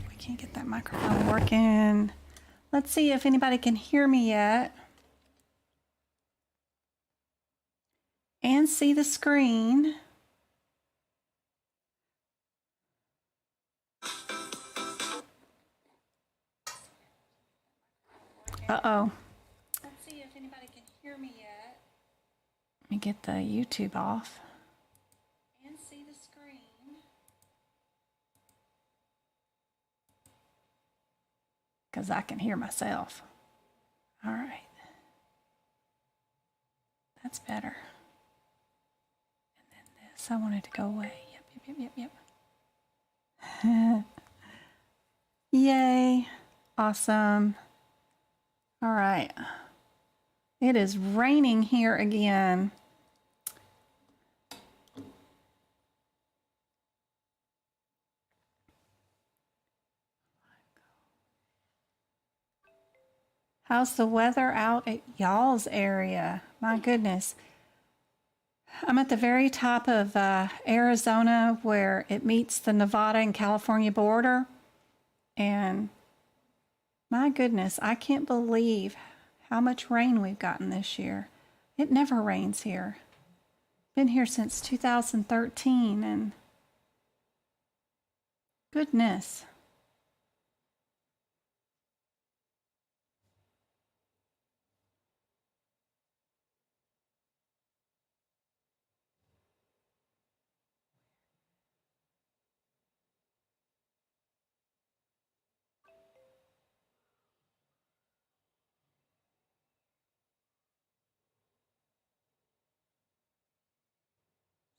we can't get that microphone working. Let's see if anybody can hear me yet. And see the screen. Uh-oh. Let's see if anybody can hear me yet. Let me get the YouTube off. And see the screen. Because I can hear myself. All right. That's better. And then this, I want it to go away. Yep. Yay. Awesome. All right. It is raining here again. How's the weather out at y'all's area? My goodness. I'm at the very top of Arizona where it meets the Nevada and California border. And my goodness, I can't believe how much rain we've gotten this year. It never rains here. Been here since 2013 and goodness.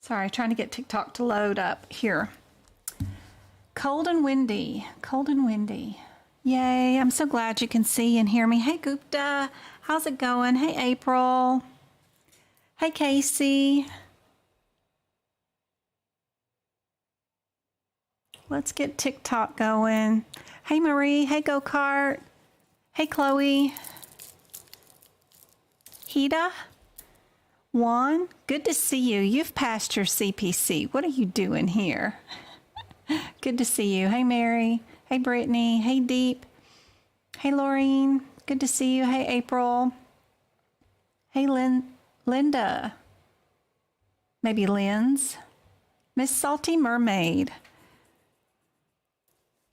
Sorry, trying to get TikTok to load up here. Cold and windy, cold and windy. Yay, I'm so glad you can see and hear me. Hey Gupta, how's it going? Hey April. Hey Casey. Let's get TikTok going. Hey Marie, hey Go-Kart. Hey Chloe. Hida. Juan, good to see you. You've passed your CPC. What are you doing here? Good to see you. Hey, Mary. Hey, Brittany. Hey, Deep. Hey, Laureen. Good to see you. Hey, April. Hey, Linda. Maybe Lynn's. Miss Salty Mermaid.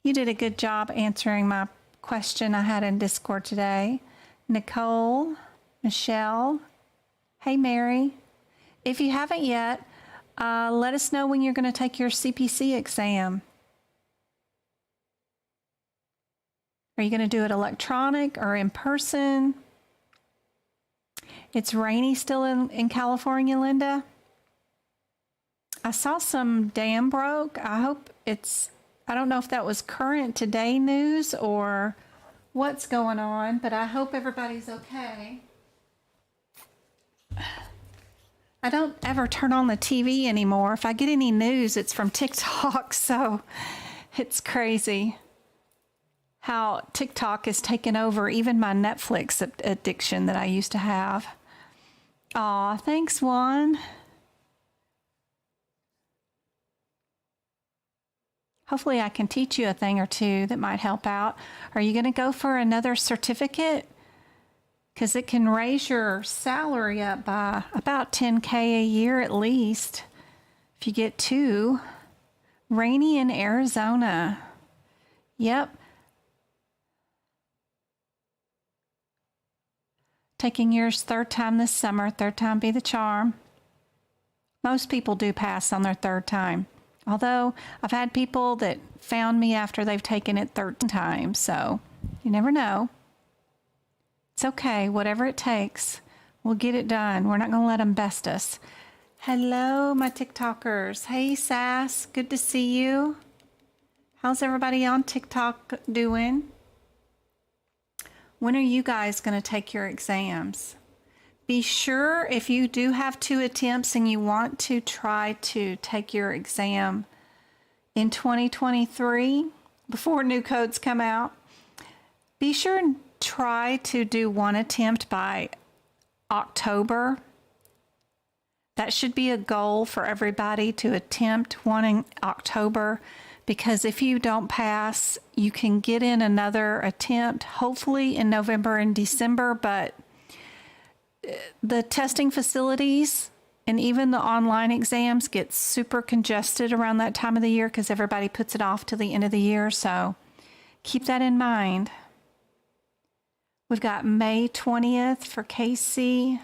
You did a good job answering my question I had in Discord today. Nicole. Michelle. Hey, Mary. If you haven't yet, let us know when you're going to take your CPC exam. Are you going to do it electronic or in person? It's rainy still in California, Linda. I saw some dam broke. I don't know if that was current today news or what's going on, but I hope everybody's okay. I don't ever turn on the TV anymore. If I get any news, it's from TikTok, so it's crazy how TikTok has taken over even my Netflix addiction that I used to have. Aw, thanks, Juan. Hopefully I can teach you a thing or two that might help out. Are you going to go for another certificate? Because it can raise your salary up by about $10K a year at least if you get two. Rainy in Arizona. Yep. Taking yours third time this summer. Third time be the charm. Most people do pass on their third time. Although I've had people that found me after they've taken it 13 times. So you never know. It's okay, whatever it takes. We'll get it done. We're not going to let them best us. Hello, my TikTokers. Hey, Sass. Good to see you. How's everybody on TikTok doing? When are you guys going to take your exams? Be sure if you do have 2 attempts and you want to try to take your exam in 2023 before new codes come out, be sure and try to do 1 attempt by October. That should be a goal for everybody to attempt one in October because if you don't pass, you can get in another attempt, hopefully in November and December, but the testing facilities and even the online exams get super congested around that time of the year because everybody puts it off to the end of the year. So keep that in mind. We've got May 20th for Casey,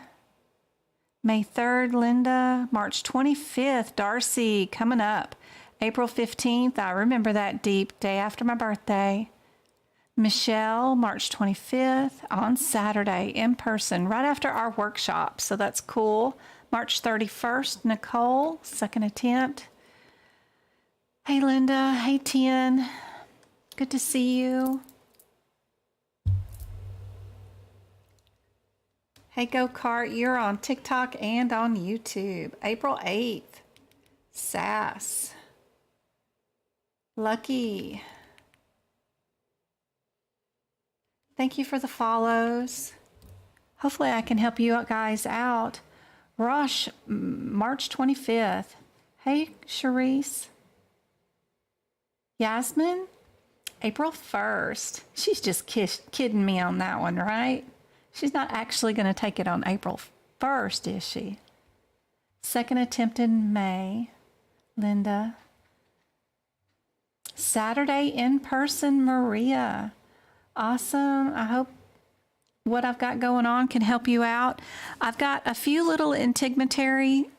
May 3rd, Linda, March 25th, Darcy, coming up, April 15th, I remember that deep, day after my birthday. Michelle, March 25th, on Saturday, in person, right after our workshop, so that's cool. March 31st, Nicole, second attempt. Hey, Linda. Hey, Tien. Good to see you. Hey, Go-Kart, you're on TikTok and on YouTube. April 8th, Sass. Lucky. Thank you for the follows. Hopefully I can help you guys out. Rosh, March 25th. Hey, Charisse. Yasmin, April 1st. She's just kidding me on that one, right? She's not actually going to take it on April 1st, is she? Second attempt in May. Linda. Saturday in person, Maria. Awesome. I hope what I've got going on can help you out. I've got a few little integumentary.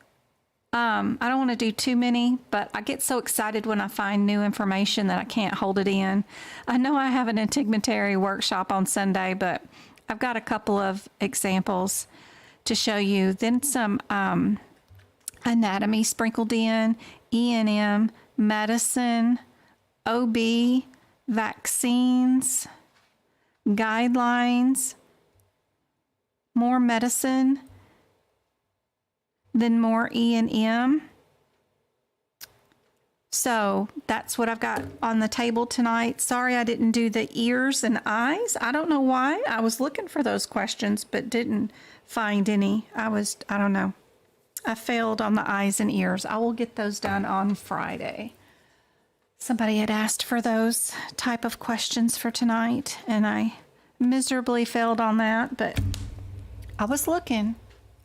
I don't want to do too many, but I get so excited when I find new information that I can't hold it in. I know I have an integumentary workshop on Sunday, but I've got a couple of examples to show you. Then some anatomy sprinkled in, E&M, medicine, OB, vaccines, guidelines, more medicine, then more E&M. So that's what I've got on the table tonight. Sorry I didn't do the ears and eyes. I don't know why. I was looking for those questions, but didn't find any. I don't know. I failed on the eyes and ears. I will get those done on Friday. Somebody had asked for those type of questions for tonight, and I miserably failed on that, but I was looking.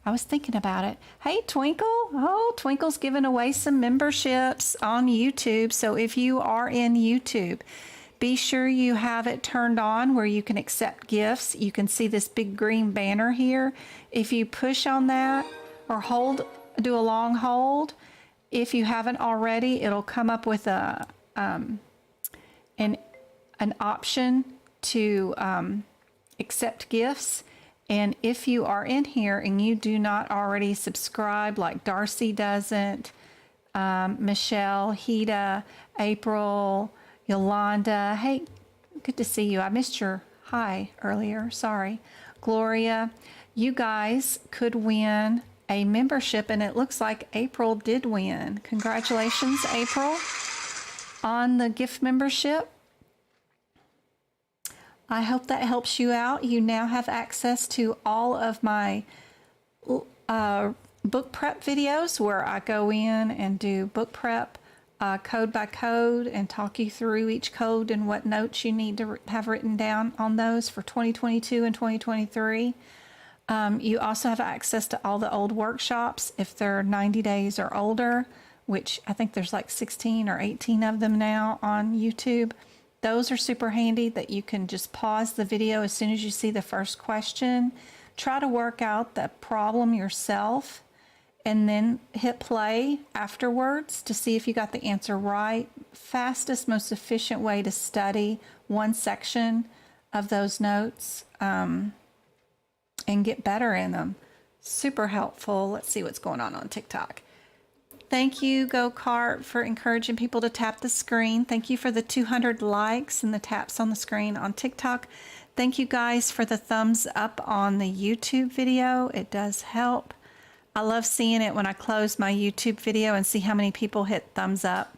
I was thinking about it. Hey, Twinkle. Oh, Twinkle's giving away some memberships on YouTube. So if you are in YouTube, be sure you have it turned on where you can accept gifts. You can see this big green banner here. If you push on that or do a long hold, if you haven't already, it'll come up with an option to accept gifts. And if you are in here and you do not already subscribe, like Darcy doesn't, Michelle, Hida, April, Yolanda, hey, good to see you. I missed your hi earlier, sorry. Gloria, you guys could win a membership, and it looks like April did win. Congratulations, April, on the gift membership. I hope that helps you out. You now have access to all of my book prep videos where I go in and do book prep code by code and talk you through each code and what notes you need to have written down on those for 2022 and 2023. You also have access to all the old workshops if they're 90 days or older, which I think there's like 16 or 18 of them now on YouTube. Those are super handy that you can just pause the video as soon as you see the first question. Try to work out the problem yourself and then hit play afterwards to see if you got the answer right. Fastest, most efficient way to study one section of those notes and get better in them. Super helpful. Let's see what's going on TikTok. Thank you, Go-Kart, for encouraging people to tap the screen. Thank you for the 200 likes and the taps on the screen on TikTok. Thank you guys for the thumbs up on the YouTube video. It does help. I love seeing it when I close my YouTube video and see how many people hit thumbs up.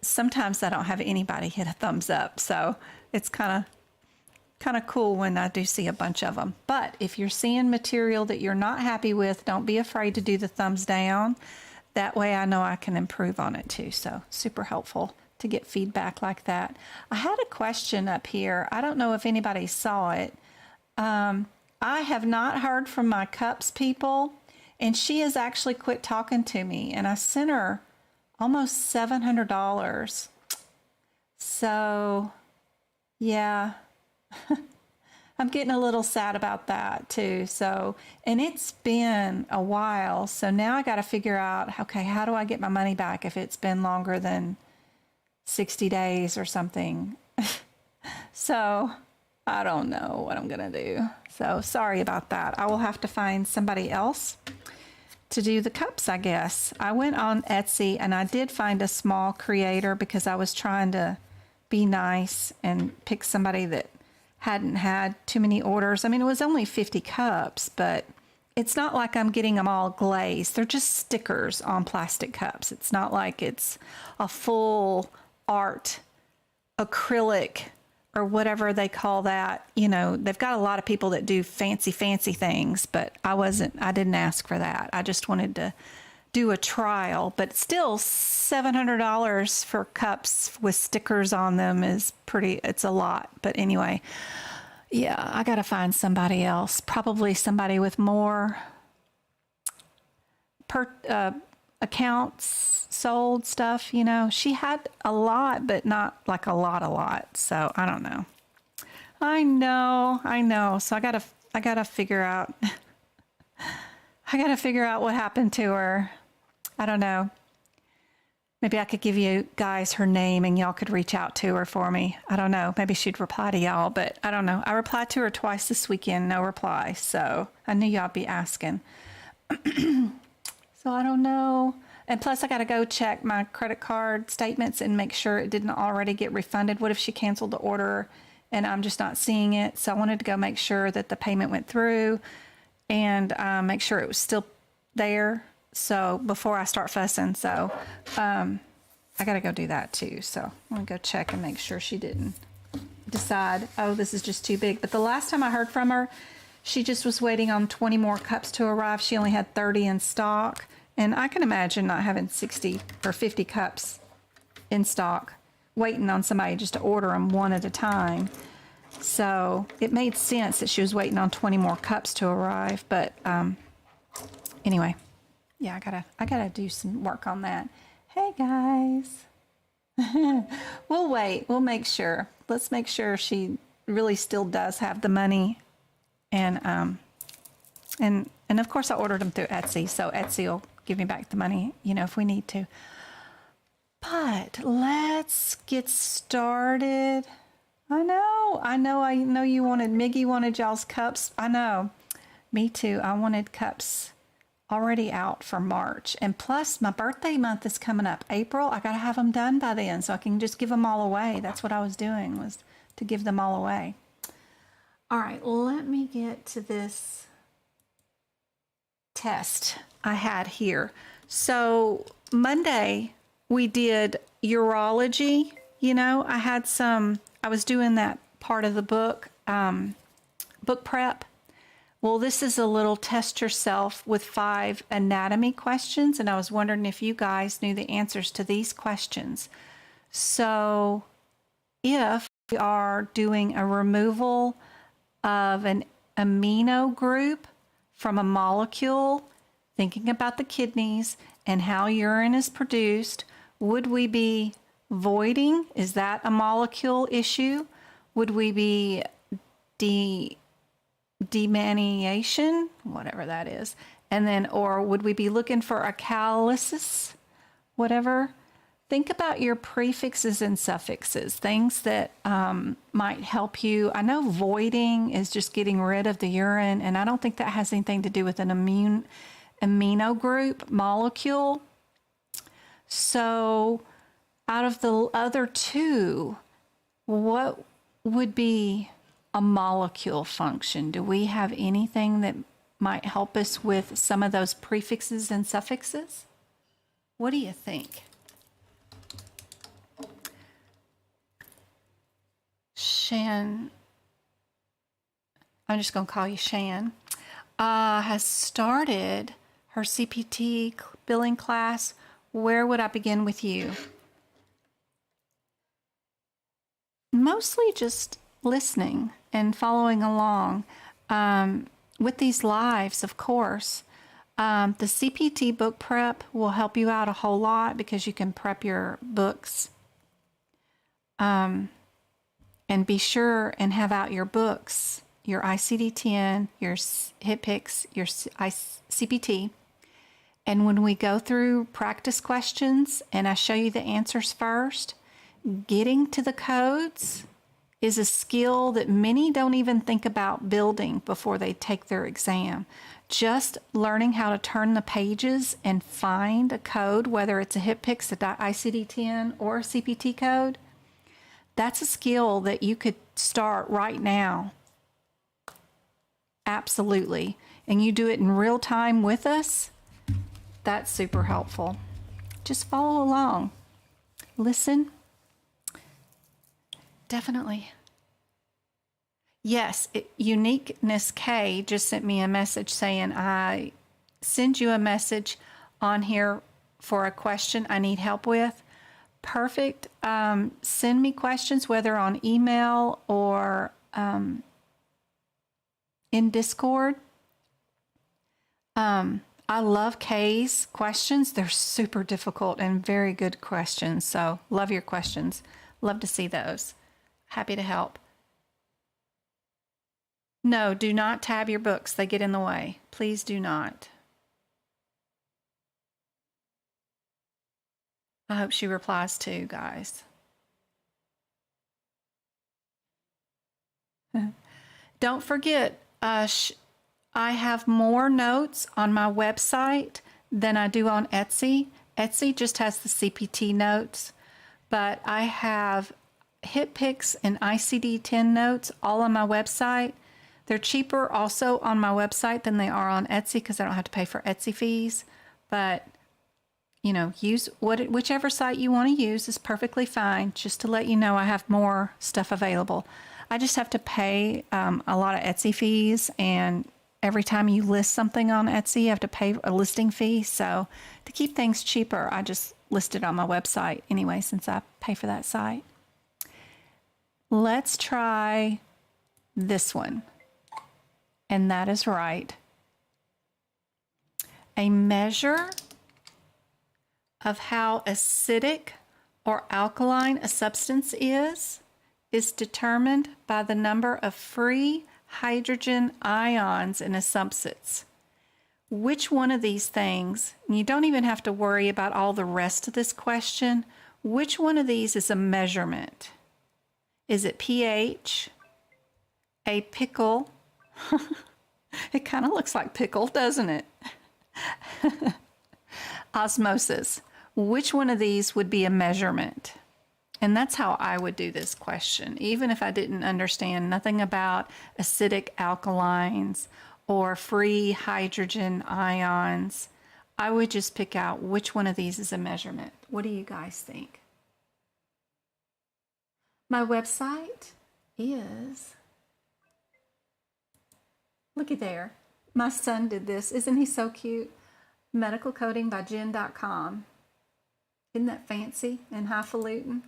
Sometimes I don't have anybody hit a thumbs up, so it's kind of cool when I do see a bunch of them. But if you're seeing material that you're not happy with, don't be afraid to do the thumbs down. That way I know I can improve on it too. So super helpful. to get feedback like that. I had a question up here. I don't know if anybody saw it. I have not heard from my cups people, and she has actually quit talking to me, and I sent her almost $700. So, yeah, I'm getting a little sad about that too. So, and it's been a while. So now I got to figure out, okay, how do I get my money back if it's been longer than 60 days or something? So I don't know what I'm going to do. So sorry about that. I will have to find somebody else to do the cups, I guess. I went on Etsy and I did find a small creator because I was trying to be nice and pick somebody that hadn't had too many orders. I mean, it was only 50 cups, but it's not like I'm getting them all glazed. They're just stickers on plastic cups. It's not like it's a full art acrylic or whatever they call that. You know, they've got a lot of people that do fancy things, but I didn't ask for that. I just wanted to do a trial, but still $700 for cups with stickers on them is it's a lot. But anyway, yeah, I got to find somebody else, probably somebody with more accounts sold stuff. You know, she had a lot, but not like a lot. So I don't know. I know. So I gotta figure out, what happened to her. I don't know. Maybe I could give you guys her name and y'all could reach out to her for me. I don't know. Maybe she'd reply to y'all, but I don't know. I replied to her twice this weekend, no reply. So I knew y'all be asking. So I don't know. And plus I got to go check my credit card statements and make sure it didn't already get refunded. What if she canceled the order and I'm just not seeing it? So I wanted to go make sure that the payment went through and make sure it was still there. So before I start fussing, so I got to go do that too. So I'm going to go check and make sure she didn't decide, oh, this is just too big. But the last time I heard from her, she just was waiting on 20 more cups to arrive. She only had 30 in stock. And I can imagine not having 60 or 50 cups in stock, waiting on somebody just to order them one at a time. So it made sense that she was waiting on 20 more cups to arrive. But anyway. Yeah, I gotta do some work on that. Hey guys, we'll wait. We'll make sure. Let's make sure she really still does have the money, and of course I ordered them through Etsy, so Etsy will give me back the money, you know, if we need to. But let's get started. I know you wanted, Miggy wanted y'all's cups. I know, me too. I wanted cups already out for March, and plus my birthday month is coming up, April. I gotta have them done by then so I can just give them all away. That's what I was doing, was to give them all away. All right, let me get to this test I had here. So Monday we did urology. You know, I was doing that part of the book prep. Well, this is a little test yourself with 5 anatomy questions, and I was wondering if you guys knew the answers to these questions. So if we are doing a removal of an amino group from a molecule, thinking about the kidneys and how urine is produced, would we be voiding? Is that a molecule issue? Would we be demaniation, whatever that is, and then, or would we be looking for a catalysis, whatever? Think about your prefixes and suffixes, things that might help you. I know voiding is just getting rid of the urine, and I don't think that has anything to do with an amino group molecule. So out of the other two, what would be a molecule function? Do we have anything that might help us with some of those prefixes and suffixes? What do you think? Shan, I'm just going to call you Shan, has started her CPT billing class. Where would I begin with you? mostly just listening and following along with these lives, of course. The CPT book prep will help you out a whole lot because you can prep your books. And be sure and have out your books, your ICD-10, your HitPix, your CPT. And when we go through practice questions and I show you the answers first, getting to the codes is a skill that many don't even think about building before they take their exam. Just learning how to turn the pages and find a code, whether it's a HitPix, a ICD-10, or a CPT code, that's a skill that you could start right now. Absolutely. And you do it in real time with us, that's super helpful. Just follow along. Listen. Definitely. Yes, Uniqueness K just sent me a message saying, I send you a message on here for a question I need help with. Perfect. Send me questions, whether on email or in Discord. I love Kay's questions. They're super difficult and very good questions. So love your questions. Love to see those. Happy to help. No, do not tab your books. They get in the way. Please do not. I hope she replies too, guys. Don't forget, I have more notes on my website than I do on Etsy. Etsy just has the CPT notes, but I have HitPix and ICD-10 notes all on my website. They're cheaper also on my website than they are on Etsy because I don't have to pay for Etsy fees. But, you know, use whichever site you want to use is perfectly fine. Just to let you know, I have more stuff available. I just have to pay a lot of Etsy fees, and every time you list something on Etsy, you have to pay a listing fee. So to keep things cheaper, I just list it on my website anyway, since I pay for that site. Let's try this one. And that is right. A measure of how acidic or alkaline a substance is determined by the number of free hydrogen ions in a substance. Which one of these things, and you don't even have to worry about all the rest of this question, which one of these is a measurement? Is it pH, a pickle? It kind of looks like pickle, doesn't it? Osmosis. Which one of these would be a measurement? And that's how I would do this question, even if I didn't understand nothing about acidic alkalines or free hydrogen ions. I would just pick out which one of these is a measurement. What do you guys think? My website is, looky there. My son did this. Isn't he so cute? Medicalcodingbyjen.com. Isn't that fancy and highfalutin?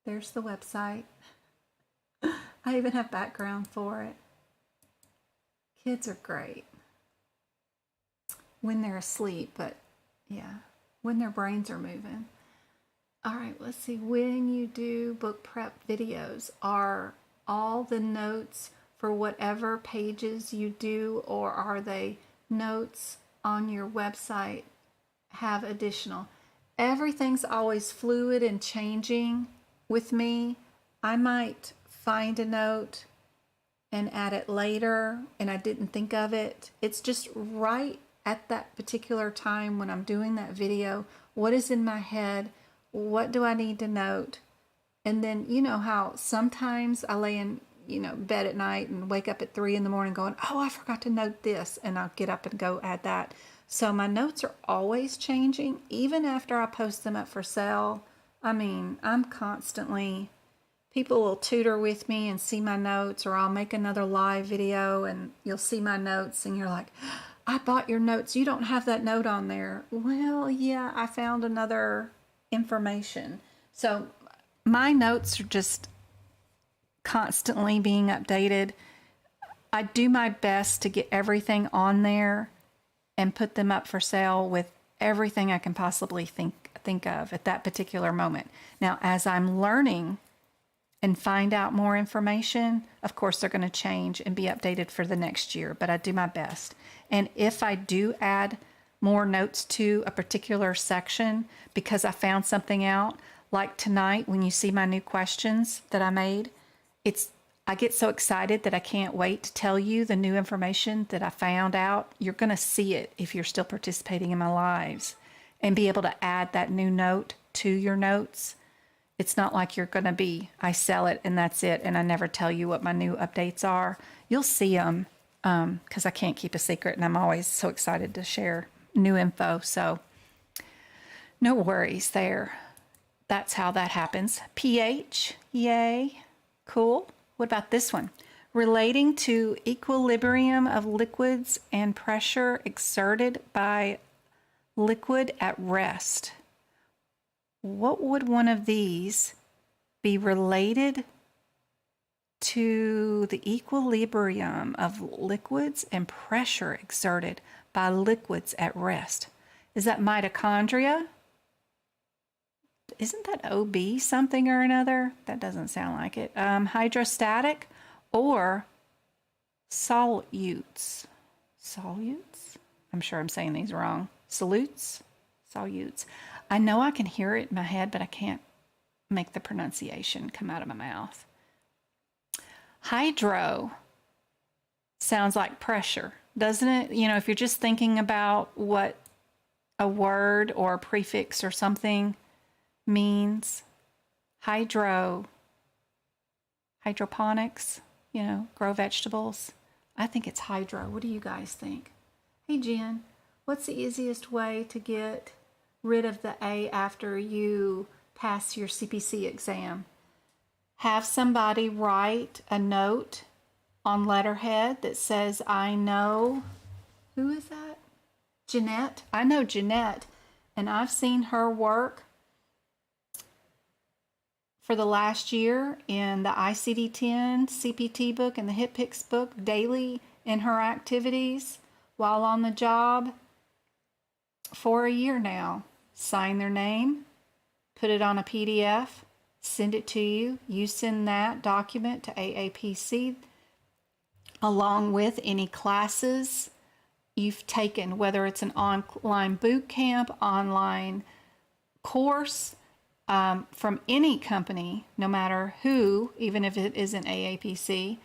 There's the website. I even have background for it. Kids are great when they're asleep, but yeah, when their brains are moving. All right, let's see. When you do book prep videos, are all the notes for whatever pages you do, or are they notes on your website have additional? Everything's always fluid and changing with me. I might find a note and add it later, and I didn't think of it. It's just right at that particular time when I'm doing that video. What is in my head? What do I need to note? And then, you know how sometimes I lay in, bed at night and wake up at 3 in the morning going, oh, I forgot to note this. And I'll get up and go add that. So my notes are always changing, even after I post them up for sale. I mean, I'm constantly, people will tutor with me and see my notes, or I'll make another live video and you'll see my notes and you're like, I bought your notes. You don't have that note on there. Well, yeah, I found another information. So my notes are just constantly being updated. I do my best to get everything on there and put them up for sale with everything I can possibly think of at that particular moment. Now, as I'm learning and find out more information, of course they're going to change and be updated for the next year, but I do my best. And if I do add more notes to a particular section because I found something out, like tonight when you see my new questions that I made, I get so excited that I can't wait to tell you the new information that I found out. You're going to see it if you're still participating in my lives and be able to add that new note to your notes. It's not like you're going to I sell it and that's it, and I never tell you what my new updates are. You'll see them because I can't keep a secret, and I'm always so excited to share new info. So no worries there. That's how that happens. pH, yay, cool. What about this one? Relating to equilibrium of liquids and pressure exerted by liquid at rest. What would one of these be related to the equilibrium of liquids and pressure exerted by liquids at rest? Is that mitochondria? Isn't that OB something or another? That doesn't sound like it. Hydrostatic or solutes? Solutes? I'm sure I'm saying these wrong. Solutes? Solutes. I know I can hear it in my head, but I can't make the pronunciation come out of my mouth. Hydro sounds like pressure, doesn't it? You know, if you're just thinking about what a word or a prefix or something means, hydroponics, you know, grow vegetables. I think it's hydro. What do you guys think? Hey, Jen, what's the easiest way to get rid of the A after you pass your CPC exam? Have somebody write a note on letterhead that says, I know, who is that? Jeanette. I know Jeanette, and I've seen her work for the last year in the ICD-10 CPT book and the HitPix book daily in her activities while on the job for a year now. Sign their name, put it on a PDF, send it to you. You send that document to AAPC along with any classes you've taken, whether it's an online boot camp, online course, from any company, no matter who, even if it isn't AAPC,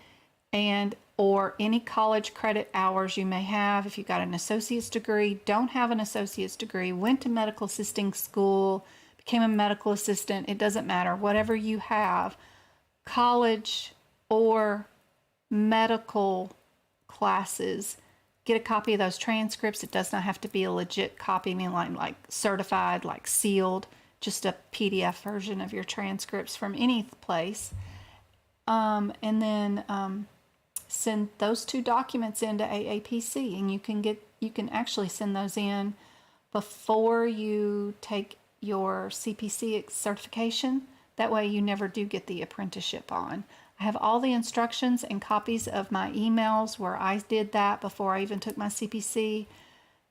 and or any college credit hours you may have. If you got an associate's degree, don't have an associate's degree, went to medical assisting school, became a medical assistant, it doesn't matter. Whatever you have, college or medical classes, get a copy of those transcripts. It does not have to be a legit copy, meaning like certified, like sealed, just a PDF version of your transcripts from any place. And then send those two documents into AAPC, and you can actually send those in before you take your CPC certification. That way you never do get the apprenticeship on. I have all the instructions and copies of my emails where I did that before I even took my CPC,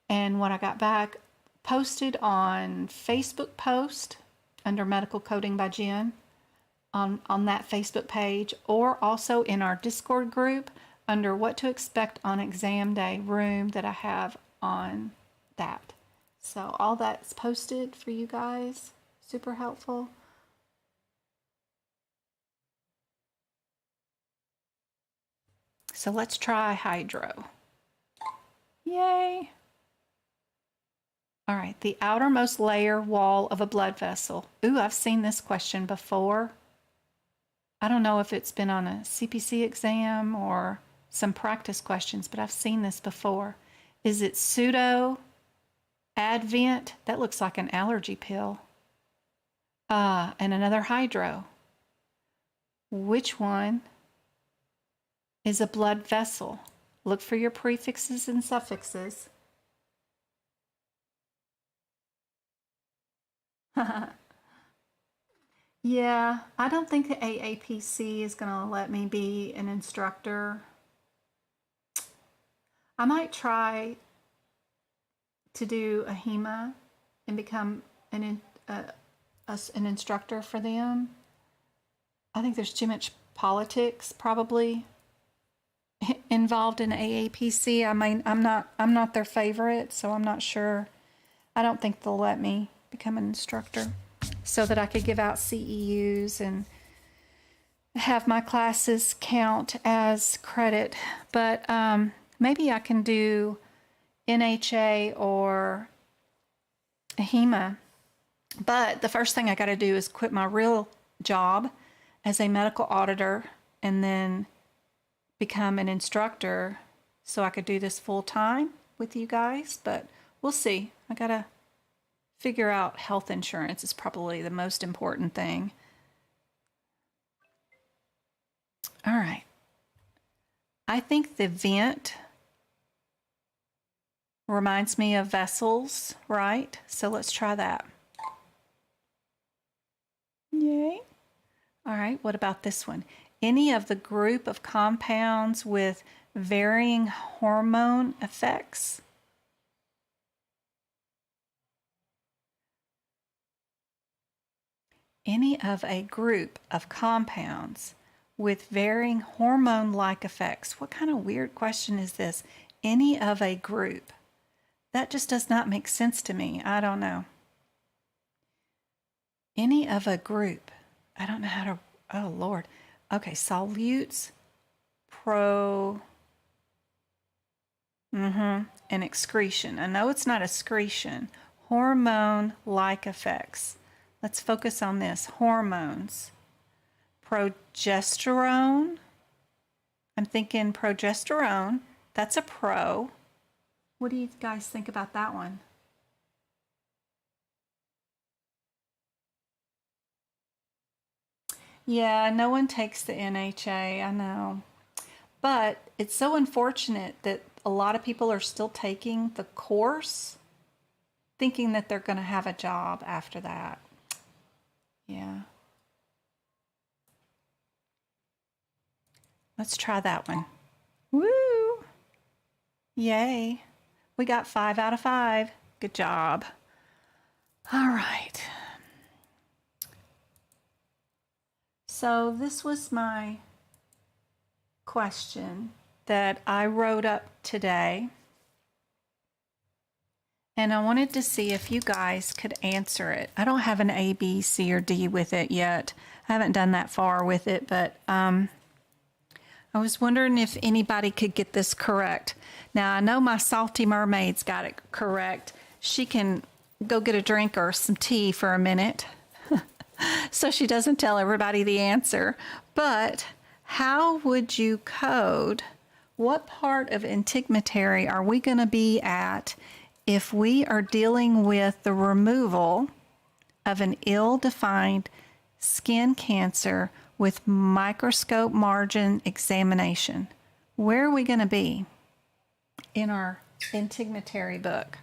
and when I got back, posted on Facebook post under Medical Coding by Jen on that Facebook page, or also in our Discord group under What to Expect on Exam Day room that I have on that. So all that's posted for you guys. Super helpful. So let's try hydro. Yay! All right, the outermost layer wall of a blood vessel. Ooh, I've seen this question before. I don't know if it's been on a CPC exam or some practice questions, but I've seen this before. Is it pseudo Advent? That looks like an allergy pill. And another hydro. Which one is a blood vessel? Look for your prefixes and suffixes. Yeah, I don't think the AAPC is going to let me be an instructor. I might try to do a HEMA and become an instructor for them. I think there's too much politics probably involved in AAPC. I mean, I'm not their favorite, so I'm not sure. I don't think they'll let me become an instructor so that I could give out CEUs and have my classes count as credit. But maybe I can do NHA or a HEMA. But the first thing I got to do is quit my real job as a medical auditor and then become an instructor so I could do this full time with you guys. But we'll see. I got to figure out health insurance is probably the most important thing. All right. I think the vent reminds me of vessels, right? So let's try that. Yay. All right, what about this one? Any of the group of compounds with varying hormone effects? Any of a group of compounds with varying hormone-like effects. What kind of weird question is this? Any of a group. That just does not make sense to me. I don't know. Any of a group. I don't know how to, oh Lord. Okay, solutes, and excretion. I know it's not excretion. Hormone-like effects. Let's focus on this. Hormones. Progesterone. I'm thinking progesterone. That's a pro. What do you guys think about that one? Yeah, no one takes the NHA, I know. But it's so unfortunate that a lot of people are still taking the course thinking that they're going to have a job after that. Yeah. Let's try that one. Woo! Yay. We got 5 out of 5. Good job. All right. So this was my question that I wrote up today. And I wanted to see if you guys could answer it. I don't have an A, B, C, or D with it yet. I haven't done that far with it, but I was wondering if anybody could get this correct. Now, I know my Salty Mermaid's got it correct. She can go get a drink or some tea for a minute so she doesn't tell everybody the answer. But how would you code? What part of integumentary are we going to be at if we are dealing with the removal of an ill-defined skin cancer with microscope margin examination? Where are we going to be in our integumentary book?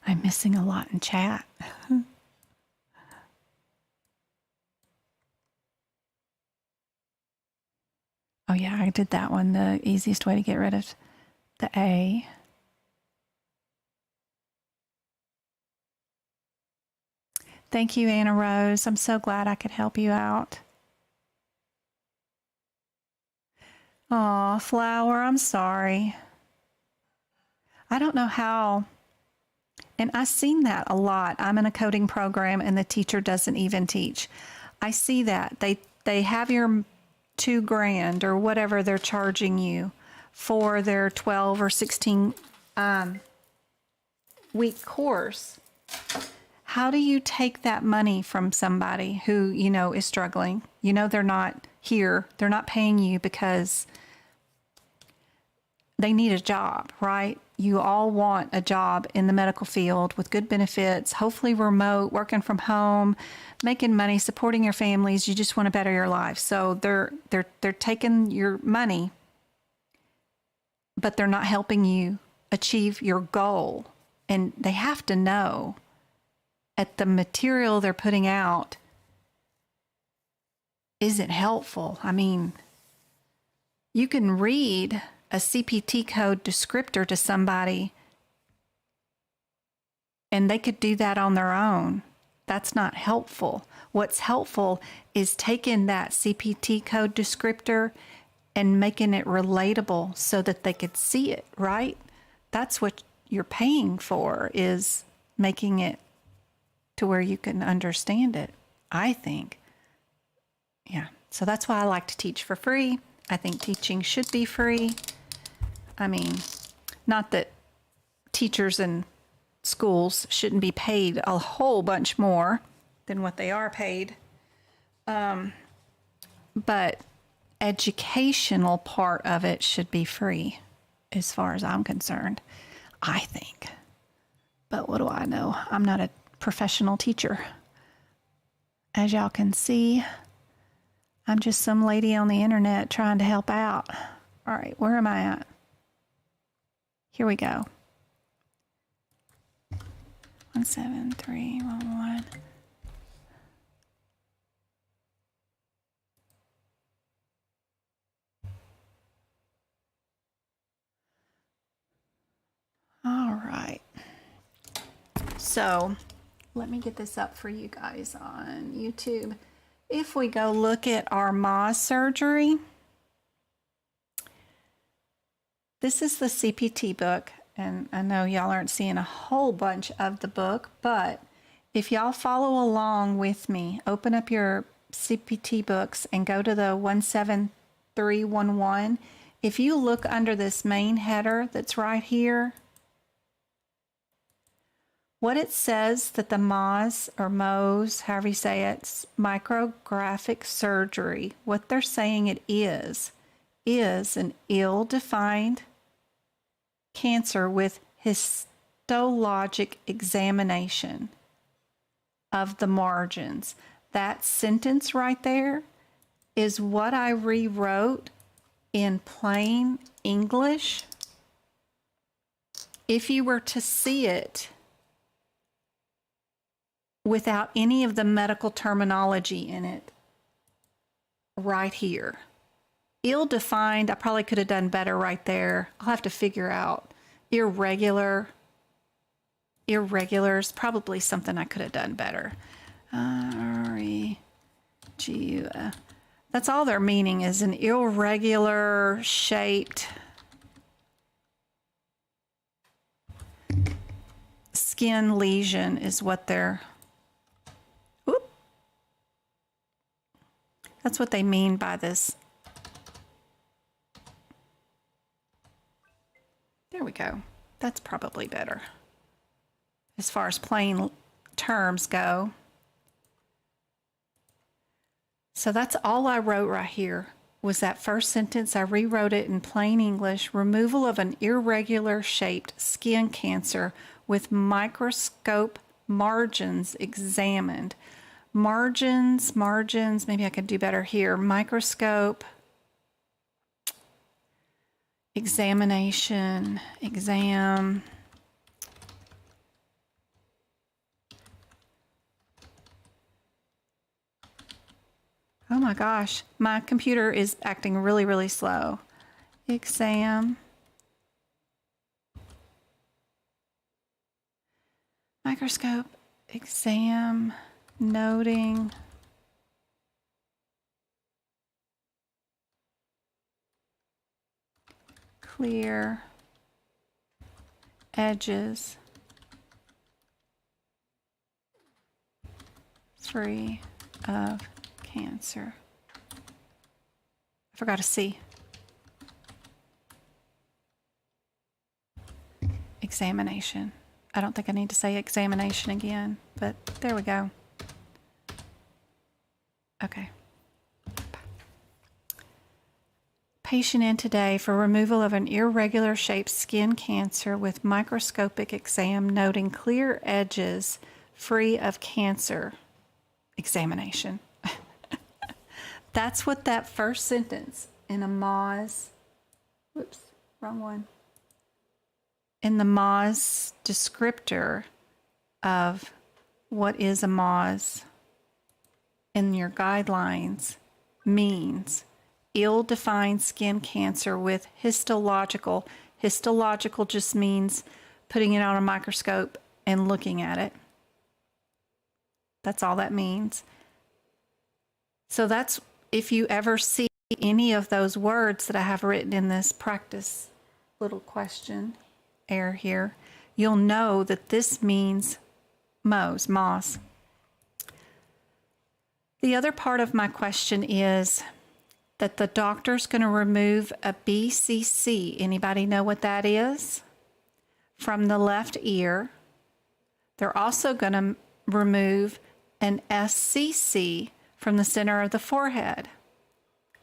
I'm missing a lot in chat. Oh yeah, I did that one. The easiest way to get rid of the A. Thank you, Anna Rose. I'm so glad I could help you out. Aw, Flower, I'm sorry. I don't know how. And I've seen that a lot. I'm in a coding program and the teacher doesn't even teach. I see that. They have your $2,000 or whatever they're charging you for their 12 or 16 week course. How do you take that money from somebody who, is struggling? They're not here. They're not paying you because they need a job, right? you all want a job in the medical field with good benefits, hopefully remote, working from home, making money, supporting your families. You just want to better your life. So they're taking your money, but they're not helping you achieve your goal. And they have to know that the material they're putting out isn't helpful. I mean, you can read a CPT code descriptor to somebody and they could do that on their own. That's not helpful. What's helpful is taking that CPT code descriptor and making it relatable so that they could see it, right? That's what you're paying for, is making it to where you can understand it, I think. Yeah, so that's why I like to teach for free. I think teaching should be free. I mean, not that teachers in schools shouldn't be paid a whole bunch more than what they are paid. But educational part of it should be free, as far as I'm concerned, I think. But what do I know? I'm not a professional teacher. As y'all can see, I'm just some lady on the internet trying to help out. All right, where am I at? Here we go. 17311. All right. So let me get this up for you guys on YouTube. If we go look at our Mohs surgery, this is the CPT book, and I know y'all aren't seeing a whole bunch of the book, but if y'all follow along with me, open up your CPT books and go to the 17311. If you look under this main header that's right here, what it says that the Mohs or Mohs, however you say it, micrographic surgery, what they're saying it is an ill-defined cancer with histologic examination of the margins. That sentence right there is what I rewrote in plain English. If you were to see it without any of the medical terminology in it, right here. Ill-defined, I probably could have done better right there. I'll have to figure out. Irregular is probably something I could have done better. That's all their meaning is, an irregular shaped skin lesion is what they're, that's what they mean by this. There we go. That's probably better as far as plain terms go. So that's all I wrote right here was that first sentence. I rewrote it in plain English. Removal of an irregular shaped skin cancer with microscope margins examined. Margins, maybe I could do better here. Microscope, examination, exam. Oh my gosh, my computer is acting really, really slow. Exam. Microscope, exam, noting. Clear edges, free of cancer. I forgot a C. Examination. I don't think I need to say examination again, but there we go. Okay. patient in today for removal of an irregular shaped skin cancer with microscopic exam noting clear edges free of cancer. Examination. That's what that first sentence in a Mohs, whoops, wrong one. In the Mohs descriptor of what is a Mohs in your guidelines means ill-defined skin cancer with histological. Histological just means putting it on a microscope and looking at it. That's all that means. So that's, if you ever see any of those words that I have written in this practice little question area here, you'll know that this means Mohs. The other part of my question is that the doctor's going to remove a BCC. Anybody know what that is? From the left ear. They're also going to remove an SCC from the center of the forehead.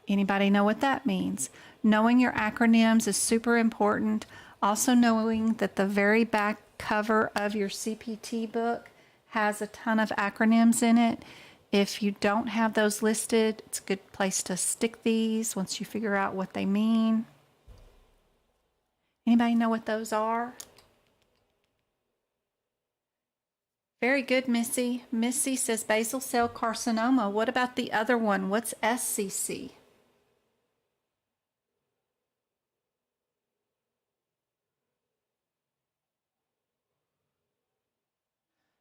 Anybody know what that means? Knowing your acronyms is super important. Also knowing that the very back cover of your CPT book has a ton of acronyms in it. If you don't have those listed, it's a good place to stick these once you figure out what they mean. Anybody know what those are? Very good, Missy. Missy says basal cell carcinoma. What about the other one? What's SCC?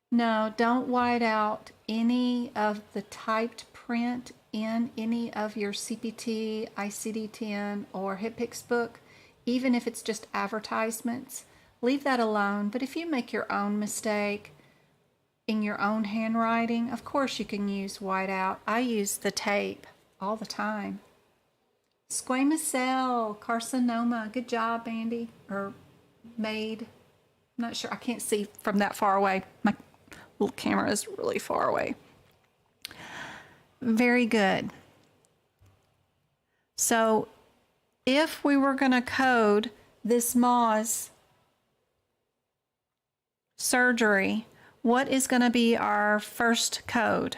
No, don't white out any of the typed print in any of your CPT, ICD-10, or HIPICS book, even if it's just advertisements. Leave that alone. But if you make your own mistake in your own handwriting, of course you can use whiteout. I use the tape all the time. Squamous cell carcinoma. Good job, Andy, or Maid. I'm not sure. I can't see from that far away. My little camera is really far away. Very good. So if we were going to code this Mohs surgery, what is going to be our first code?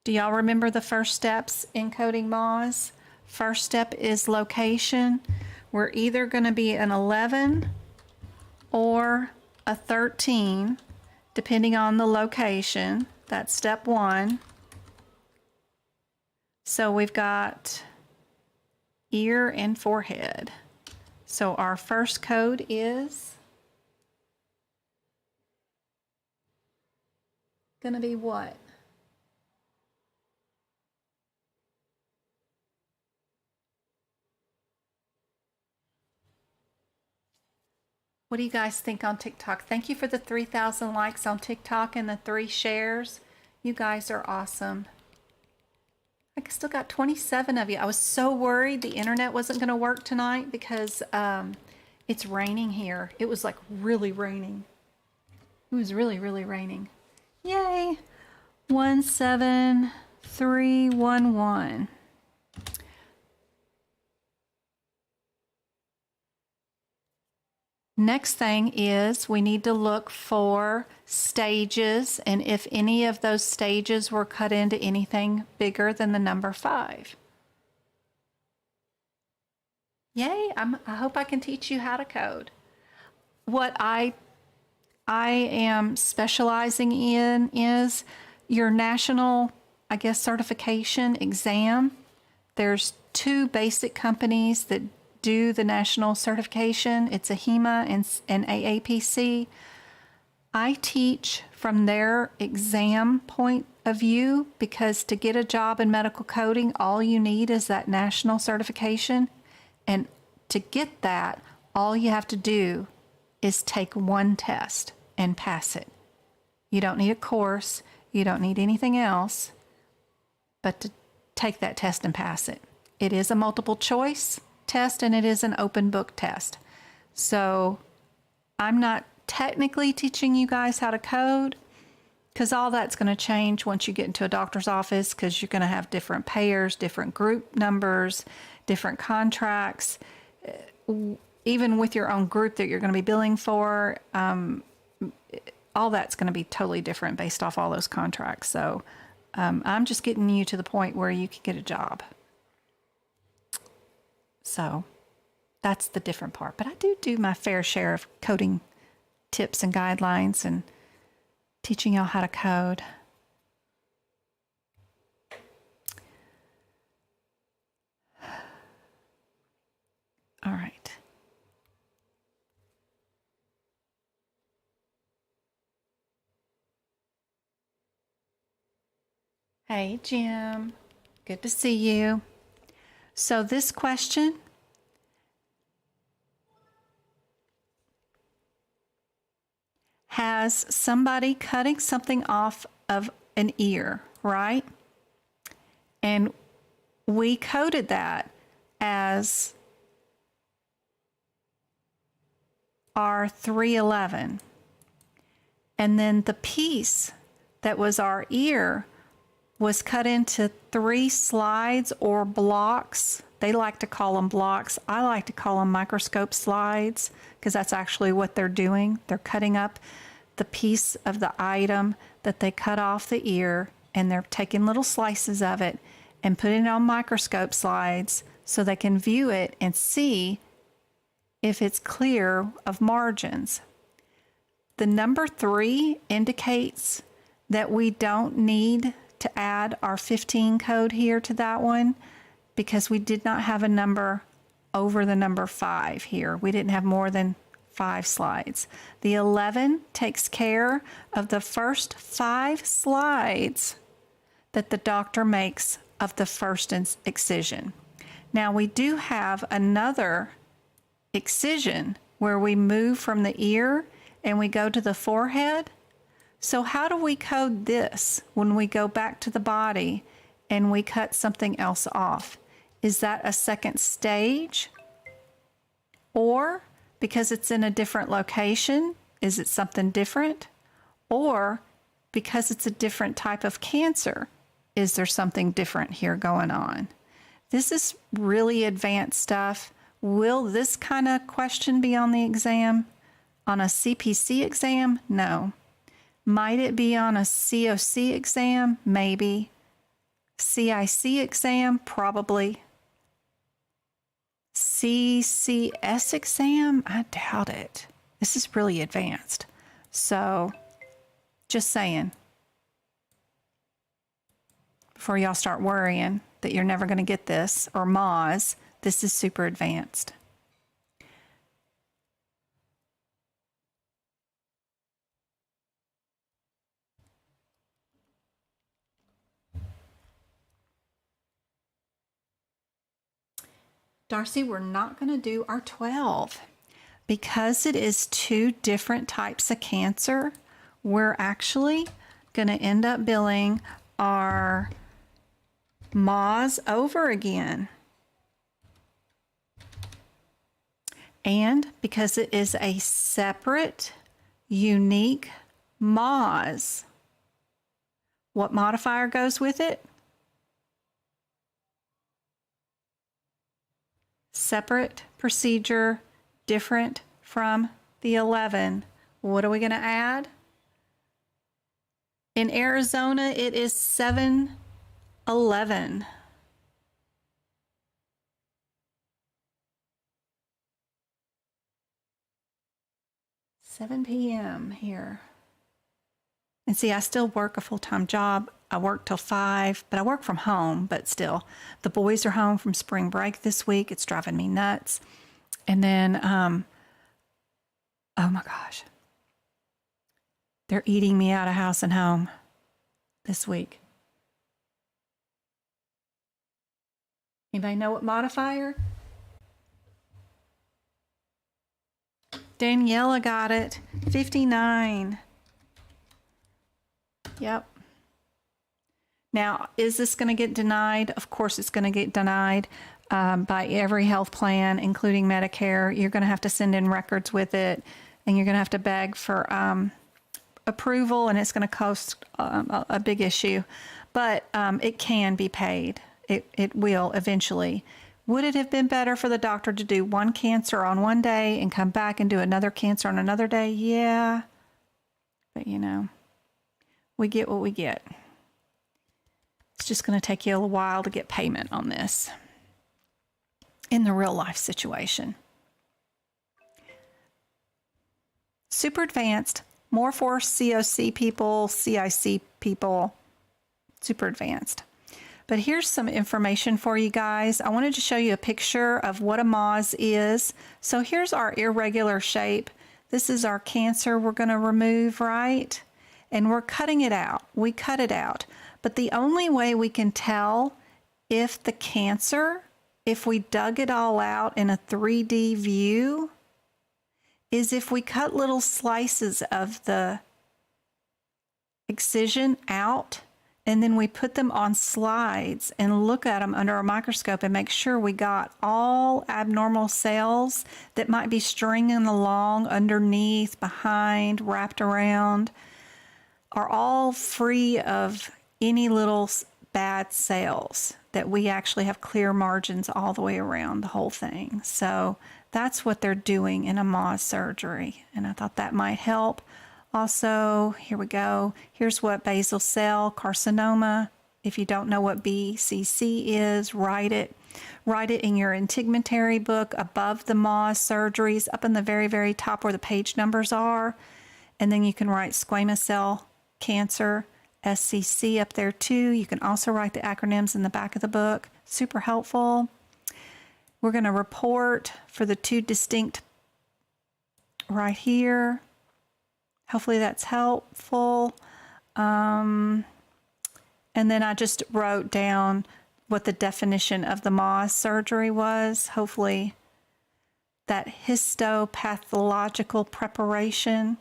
Do y'all remember the first steps in coding Mohs? First step is location. We're either going to be an 11 or a 13, depending on the location. That's step one. So we've got ear and forehead. So our first code is going to be what? What do you guys think on TikTok? Thank you for the 3,000 likes on TikTok and the 3 shares. You guys are awesome. I still got 27 of you. I was so worried the internet wasn't going to work tonight because it's raining here. It was like really raining. It was really, really raining. Yay! 17311. Next thing is we need to look for stages, and if any of those stages were cut into anything bigger than the number 5. Yay, I hope I can teach you how to code. What I am specializing in is your national, I guess, certification exam. There's 2 basic companies that do the national certification. It's a HEMA and AAPC. I teach from their exam point of view because to get a job in medical coding, all you need is that national certification. And to get that, all you have to do is take one test and pass it. You don't need a course. You don't need anything else but to take that test and pass it. It is a multiple choice test and it is an open book test. So I'm not technically teaching you guys how to code. because all that's going to change once you get into a doctor's office, because you're going to have different payers, different group numbers, different contracts. Even with your own group that you're going to be billing for, all that's going to be totally different based off all those contracts. So I'm just getting you to the point where you can get a job. So that's the different part. But I do my fair share of coding tips and guidelines and teaching y'all how to code. All right. Hey, Jim. Good to see you. So this question, has somebody cutting something off of an ear, right? And we coded that as R311. And then the piece that was our ear was cut into 3 slides or blocks. They like to call them blocks. I like to call them microscope slides, because that's actually what they're doing. They're cutting up the piece of the item that they cut off the ear, and they're taking little slices of it and putting it on microscope slides so they can view it and see if it's clear of margins. The number 3 indicates that we don't need to add our 15 code here to that one, because we did not have a number over the number 5 here. We didn't have more than 5 slides. The 11 takes care of the first 5 slides that the doctor makes of the first excision. Now we do have another excision where we move from the ear and we go to the forehead. So how do we code this when we go back to the body and we cut something else off? Is that a second stage? Or because it's in a different location, is it something different? Or because it's a different type of cancer, is there something different here going on? This is really advanced stuff. Will this kind of question be on the exam? On a CPC exam? No. Might it be on a COC exam? Maybe. CIC exam? Probably. CCS exam? I doubt it. This is really advanced. So, just saying. Before y'all start worrying that you're never going to get this, or Mohs, this is super advanced. Darcy, we're not going to do our 12 because it is 2 different types of cancer. We're actually going to end up billing our Mohs over again. And because it is a separate, unique Mohs, what modifier goes with it? Separate procedure, different from the 11. What are we going to add? In Arizona, it is 7/11. p.m. here. And see, I still work a full-time job. I work till 5, but I work from home, but still. The boys are home from spring break this week. It's driving me nuts. And then, oh my gosh. They're eating me out of house and home this week. Anybody know what modifier? Daniela got it. 59. Yep. Now, is this going to get denied? Of course it's going to get denied by every health plan, including Medicare. You're going to have to send in records with it, and you're going to have to beg for approval, and it's going to cost a big issue, but it can be paid. It will eventually. Would it have been better for the doctor to do one cancer on one day and come back and do another cancer on another day? Yeah. But, you know, we get what we get. It's just going to take you a while to get payment on this in the real life situation. Super advanced, more for COC people, CIC people, super advanced. But here's some information for you guys. I wanted to show you a picture of what a Mohs is. So here's our irregular shape. This is our cancer we're going to remove, right? And we're cutting it out. We cut it out. But the only way we can tell if the cancer, if we dug it all out in a 3D view, is if we cut little slices of the excision out, and then we put them on slides and look at them under a microscope and make sure we got all abnormal cells that might be stringing along underneath, behind, wrapped around, are all free of any little bad cells, that we actually have clear margins all the way around the whole thing. So that's what they're doing in a Mohs surgery, and I thought that might help. Also, here we go. Here's what basal cell carcinoma. If you don't know what BCC is, write it. Write it in your integumentary book above the Mohs surgeries, up in the very, very top where the page numbers are. And then you can write squamous cell cancer, SCC up there too. You can also write the acronyms in the back of the book. Super helpful. We're going to report for the two distinct right here. Hopefully that's helpful. And then I just wrote down what the definition of the Mohs surgery was. Hopefully that histopathological preparation.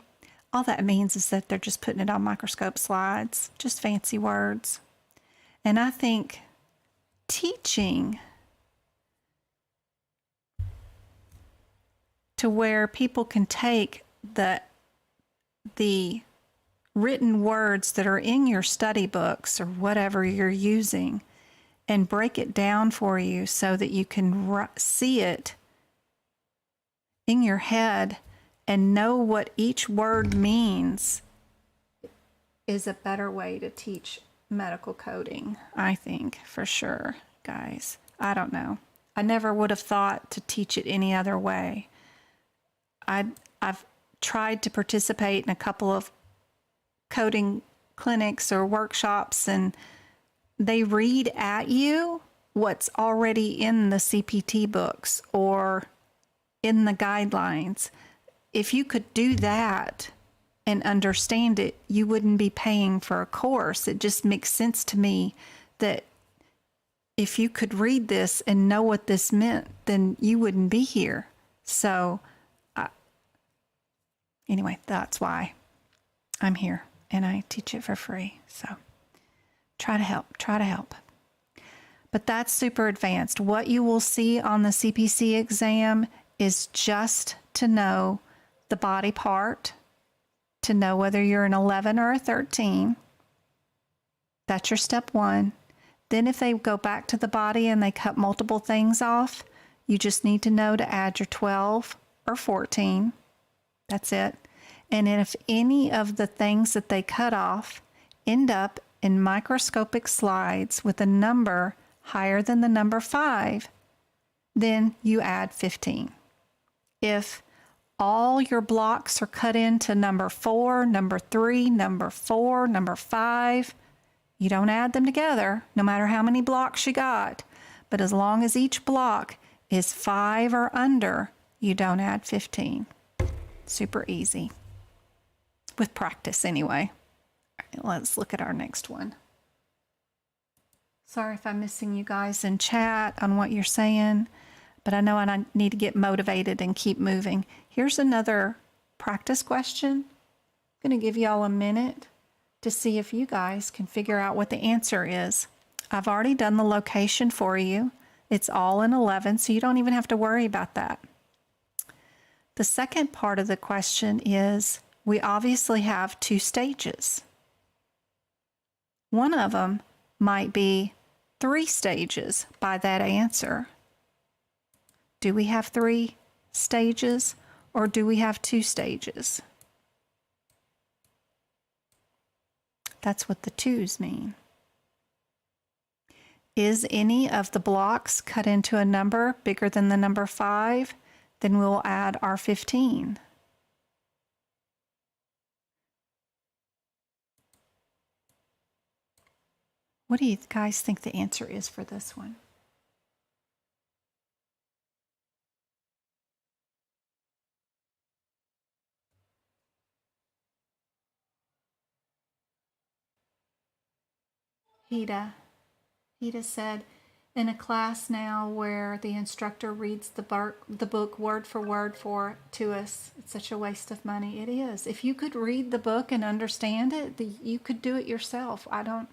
All that means is that they're just putting it on microscope slides, just fancy words. And I think teaching to where people can take the written words that are in your study books or whatever you're using and break it down for you so that you can see it in your head and know what each word means is a better way to teach medical coding, I think, for sure, guys. I don't know. I never would have thought to teach it any other way. I've tried to participate in a couple of coding clinics or workshops, and they read at you what's already in the CPT books or in the guidelines. If you could do that and understand it, you wouldn't be paying for a course. It just makes sense to me that if you could read this and know what this meant, then you wouldn't be here. So anyway, that's why I'm here and I teach it for free. So try to help. But that's super advanced. What you will see on the CPC exam is just to know the body part, to know whether you're an 11 or a 13. That's your step one. Then if they go back to the body and they cut multiple things off, you just need to know to add your 12 or 14. That's it. And if any of the things that they cut off end up in microscopic slides with a number higher than the number 5, then you add 15. If all your blocks are cut into number 4, number 3, number 4, number 5, you don't add them together, no matter how many blocks you got. But as long as each block is 5 or under, you don't add 15. Super easy. With practice, anyway. All right, let's look at our next one. Sorry if I'm missing you guys in chat on what you're saying, but I know I need to get motivated and keep moving. Here's another practice question. I'm going to give y'all a minute to see if you guys can figure out what the answer is. I've already done the location for you. It's all in 11, so you don't even have to worry about that. The second part of the question is, we obviously have 2 stages. One of them might be 3 stages by that answer. Do we have 3 stages or do we have 2 stages? That's what the 2's mean. Is any of the blocks cut into a number bigger than the number 5? Then we'll add our 15. What do you guys think the answer is for this one? Hida said, in a class now where the instructor reads the book word for word to us, it's such a waste of money. It is. If you could read the book and understand it, you could do it yourself. I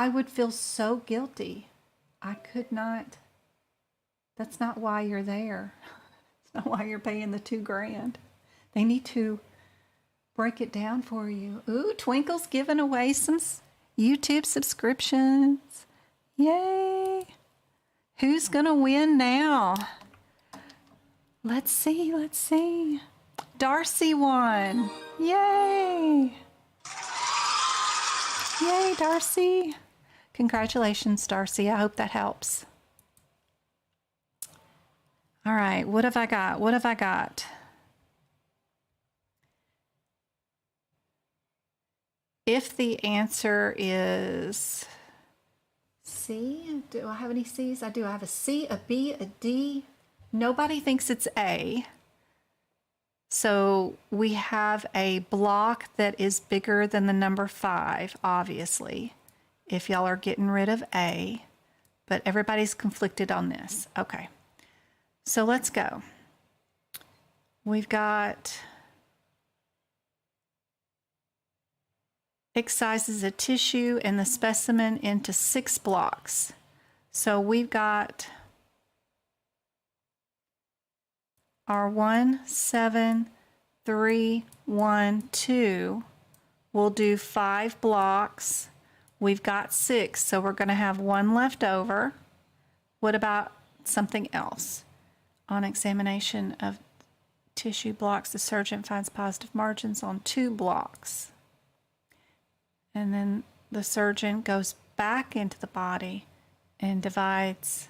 would feel so guilty. I could not. That's not why you're there. It's not why you're paying the $2,000. They need to break it down for you. Ooh, Twinkle's giving away some YouTube subscriptions. Yay! Who's gonna win now? Let's see. Darcy won. Yay! Yay, Darcy. Congratulations, Darcy. I hope that helps. All right, what have I got? If the answer is C, do I have any C's? I do. I have a C, a B, a D. Nobody thinks it's A. So we have a block that is bigger than the number 5, obviously, if y'all are getting rid of A. But everybody's conflicted on this. Okay. So let's go. We've got excises a tissue and the specimen into 6 blocks. So we've got our 1, 7, 3, 1, 2. We'll do 5 blocks. We've got 6, so we're going to have 1 left over. What about something else? On examination of tissue blocks, the surgeon finds positive margins on 2 blocks. And then the surgeon goes back into the body and divides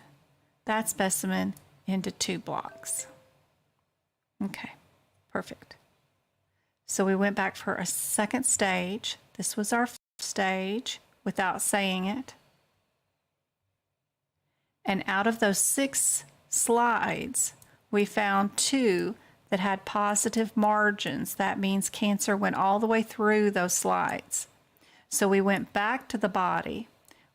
that specimen into 2 blocks. Okay, perfect. So we went back for a second stage. This was our first stage without saying it. And out of those 6 slides, we found 2 that had positive margins. That means cancer went all the way through those slides. So we went back to the body,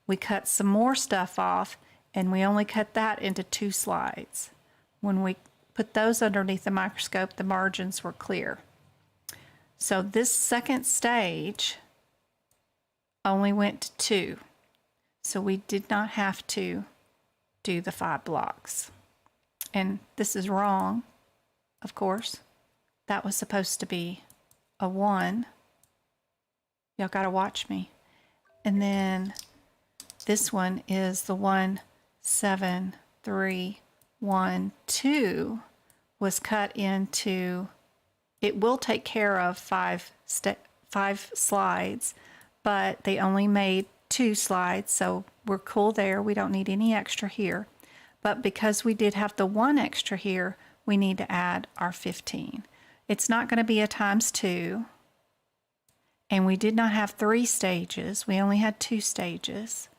we cut some more stuff off, and we only cut that into 2 slides. When we put those underneath the microscope, the margins were clear. So this second stage only went to 2. So we did not have to do the 5 blocks. And this is wrong, of course. That was supposed to be a 1. Y'all got to watch me. And then this one is the 1, 7, 3, 1, 2 was cut into, it will take care of 5 slides, but they only made 2 slides, so we're cool there. We don't need any extra here. But because we did have the 1 extra here, we need to add our 15. It's not going to be a times 2. And we did not have 3 stages. We only had 2 stages.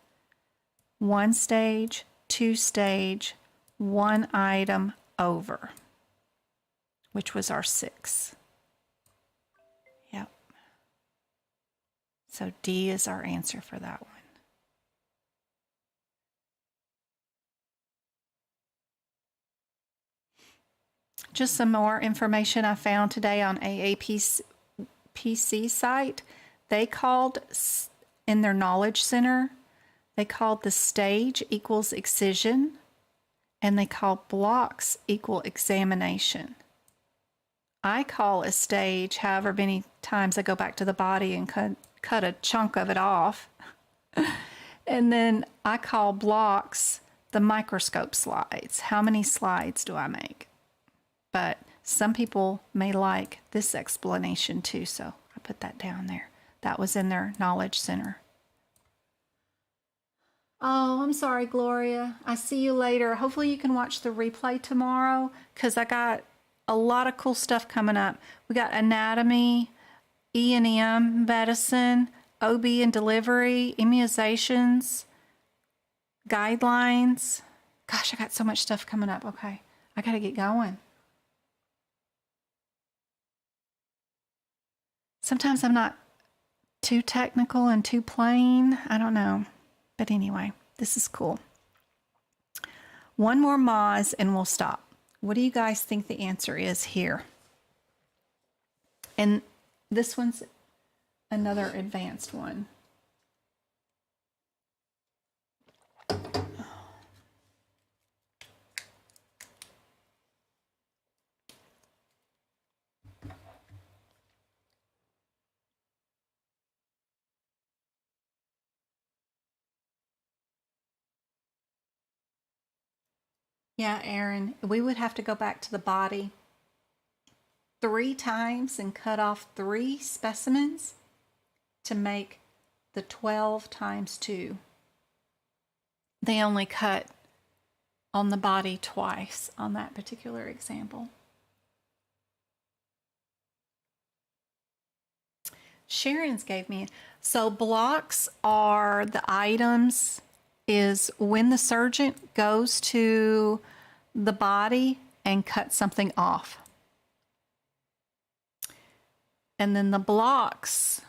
1 stage, 2 stage, 1 item over, which was our 6. Yep. So D is our answer for that one. Just some more information I found today on AAPC site. They called, in their knowledge center, they called the stage equals excision, and they called blocks equal examination. I call a stage however many times I go back to the body and cut a chunk of it off. And then I call blocks the microscope slides. How many slides do I make? But some people may like this explanation too, so I put that down there. That was in their knowledge center. Oh, I'm sorry, Gloria. I see you later. Hopefully you can watch the replay tomorrow because I got a lot of cool stuff coming up. We got anatomy, E&M medicine, OB and delivery, immunizations, guidelines. Gosh, I got so much stuff coming up. Okay, I got to get going. Sometimes I'm not too technical and too plain. I don't know. But anyway, this is cool. One more Mohs and we'll stop. What do you guys think the answer is here? And this one's another advanced one. Yeah, Aaron, we would have to go back to the body 3 times and cut off 3 specimens to make the 12 times 2. They only cut on the body twice on that particular example. Sharon's gave me, so blocks are the items is when the surgeon goes to the body and cuts something off. And then the blocks,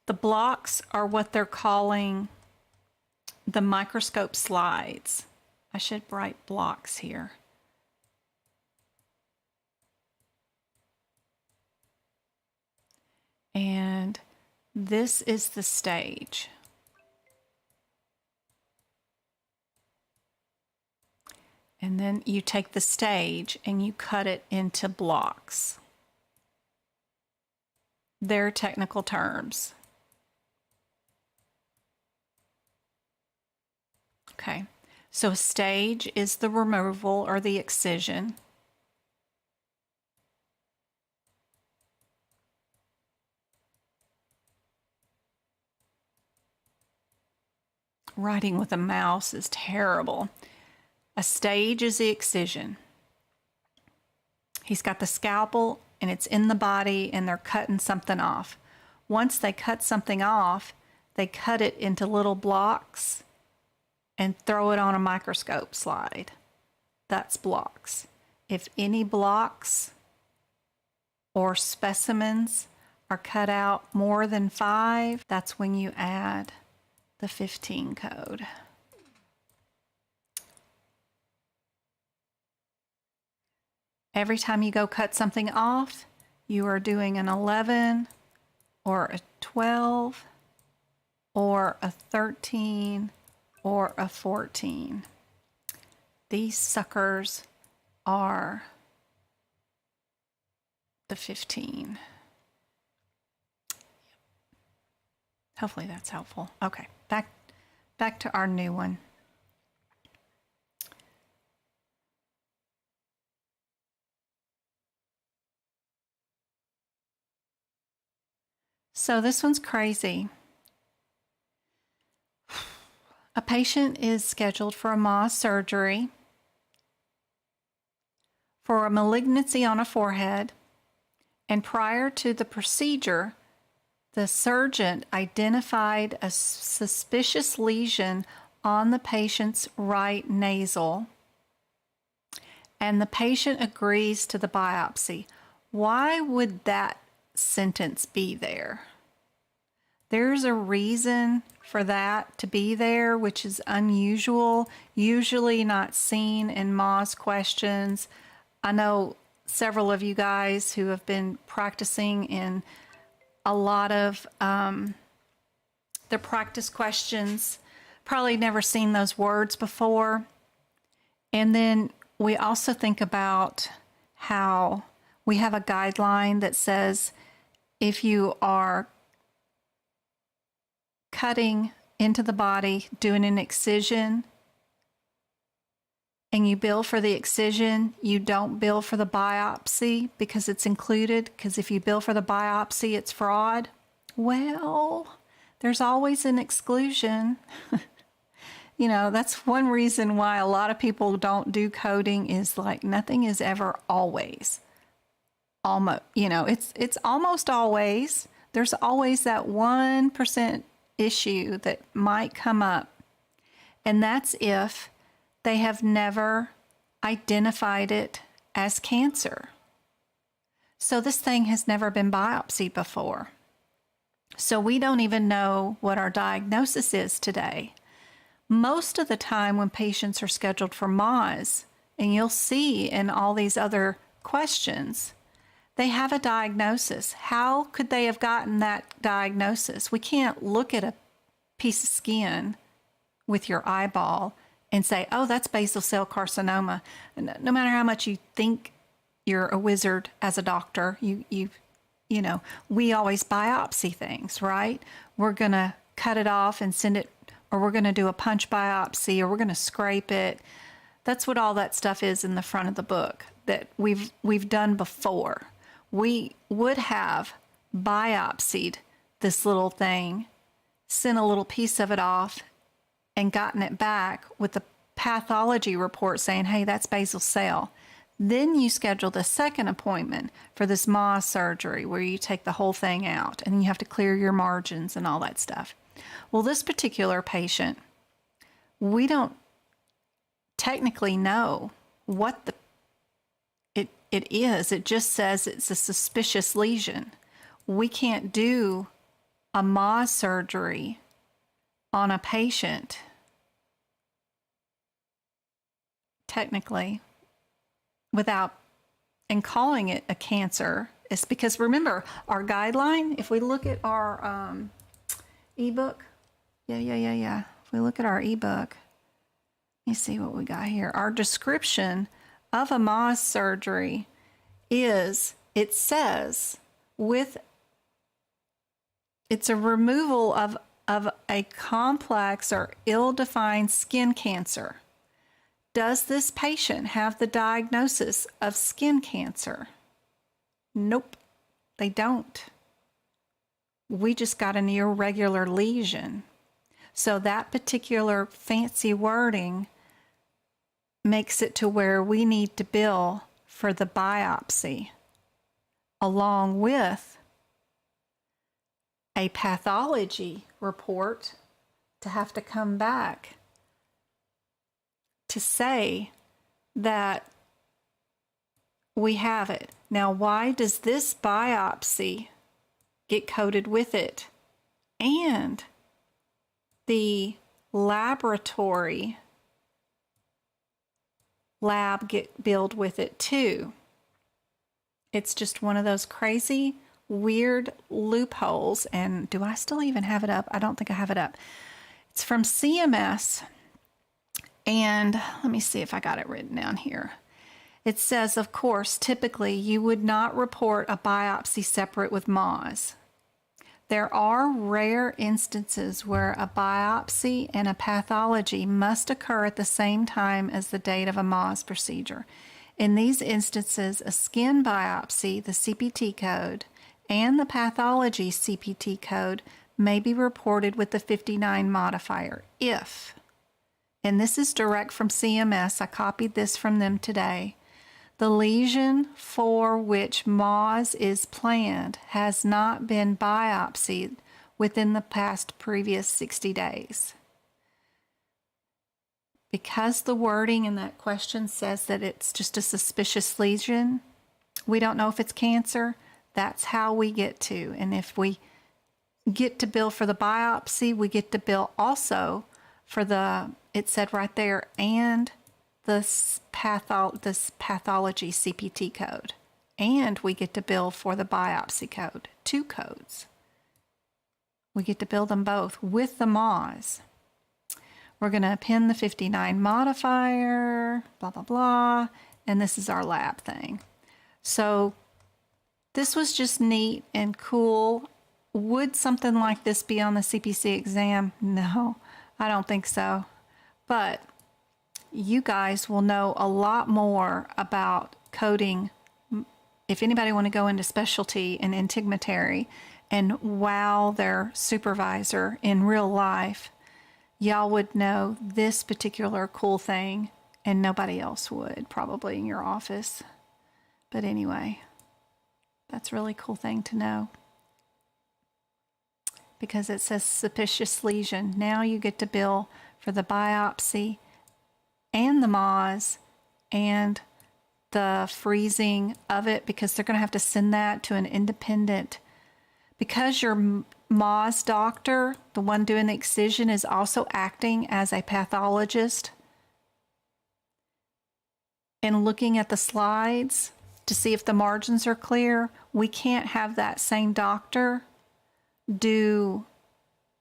the blocks are what they're calling the microscope slides. I should write blocks here. And this is the stage. And then you take the stage and you cut it into blocks. They're technical terms. Okay, so a stage is the removal or the excision. Writing with a mouse is terrible. A stage is the excision. He's got the scalpel and it's in the body and they're cutting something off. Once they cut something off, they cut it into little blocks and throw it on a microscope slide. That's blocks. If any blocks or specimens are cut out more than 5, that's when you add the 15 code. Every time you go cut something off, you are doing an 11 or a 12 or a 13 or a 14. These suckers are the 15. Hopefully that's helpful. Okay, back to our new one. So this one's crazy. A patient is scheduled for a Mohs surgery for a malignancy on a forehead, and prior to the procedure, the surgeon identified a suspicious lesion on the patient's right nasal, and the patient agrees to the biopsy. Why would that sentence be there? There's a reason for that to be there, which is unusual, usually not seen in Mohs questions. I know several of you guys who have been practicing in a lot of the practice questions probably never seen those words before. And then we also think about how we have a guideline that says if you are cutting into the body, doing an excision, and you bill for the excision, you don't bill for the biopsy because it's included, because if you bill for the biopsy, it's fraud. Well, there's always an exclusion. You know, that's one reason why a lot of people don't do coding, is like nothing is ever always. Almost, you know, it's almost always. There's always that 1% issue that might come up. And that's if they have never identified it as cancer. So this thing has never been biopsied before. So we don't even know what our diagnosis is today. Most of the time when patients are scheduled for Mohs, and you'll see in all these other questions, they have a diagnosis. How could they have gotten that diagnosis? We can't look at a piece of skin with your eyeball and say, oh, that's basal cell carcinoma. No matter how much you think you're a wizard as a doctor, you know, we always biopsy things, right? We're going to cut it off and send it, or we're going to do a punch biopsy, or we're going to scrape it. That's what all that stuff is in the front of the book that we've done before. We would have biopsied this little thing, sent a little piece of it off, and gotten it back with the pathology report saying, hey, that's basal cell. Then you schedule the second appointment for this Mohs surgery where you take the whole thing out and you have to clear your margins and all that stuff. Well, this particular patient, we don't technically know what it is. It just says it's a suspicious lesion. We can't do a Mohs surgery on a patient, technically, without and calling it a cancer. It's because, remember, our guideline, if we look at our ebook, if we look at our ebook, let me see what we got here. Our description of a Mohs surgery is, it says, it's a removal of a complex or ill-defined skin cancer. Does this patient have the diagnosis of skin cancer? Nope, they don't. We just got an irregular lesion. So that particular fancy wording makes it to where we need to bill for the biopsy along with a pathology report to have to come back to say that we have it. Now, why does this biopsy get coded with it and the laboratory lab get billed with it too? It's just one of those crazy, weird loopholes. And do I still even have it up? I don't think I have it up. It's from CMS. And let me see if I got it written down here. It says, of course, typically you would not report a biopsy separate with Mohs. There are rare instances where a biopsy and a pathology must occur at the same time as the date of a Mohs procedure. In these instances, a skin biopsy, the CPT code, and the pathology CPT code may be reported with the 59 modifier if, and this is direct from CMS, I copied this from them today, the lesion for which Mohs is planned has not been biopsied within the past previous 60 days. Because the wording in that question says that it's just a suspicious lesion, we don't know if it's cancer. That's how we get to. And if we get to bill for the biopsy, we get to bill also for the, it said right there, and this pathology CPT code. And we get to bill for the biopsy code. 2 codes. We get to bill them both with the Mohs. We're going to append the 59 modifier, blah, blah, blah. And this is our lab thing. So this was just neat and cool. Would something like this be on the CPC exam? No, I don't think so. But you guys will know a lot more about coding if anybody want to go into specialty in integumentary and wow their supervisor in real life. Y'all would know this particular cool thing and nobody else would probably in your office. But anyway, that's a really cool thing to know. Because it says suspicious lesion. Now you get to bill for the biopsy and the Mohs and the freezing of it, because they're going to have to send that to an independent, because your Mohs doctor, the one doing the excision, is also acting as a pathologist and looking at the slides to see if the margins are clear. We can't have that same doctor do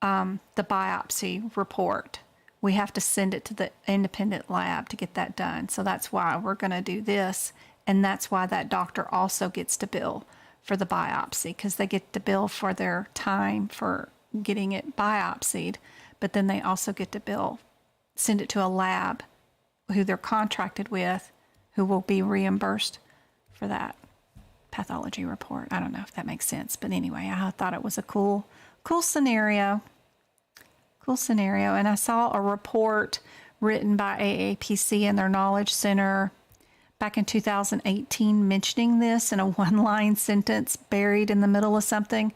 the biopsy report. We have to send it to the independent lab to get that done. So that's why we're going to do this. And that's why that doctor also gets to bill for the biopsy, because they get to bill for their time for getting it biopsied. But then they also get to bill, send it to a lab who they're contracted with, who will be reimbursed for that pathology report. I don't know if that makes sense. But anyway, I thought it was a cool scenario. Cool scenario. And I saw a report written by AAPC and their Knowledge Center back in 2018 mentioning this in a one-line sentence buried in the middle of something.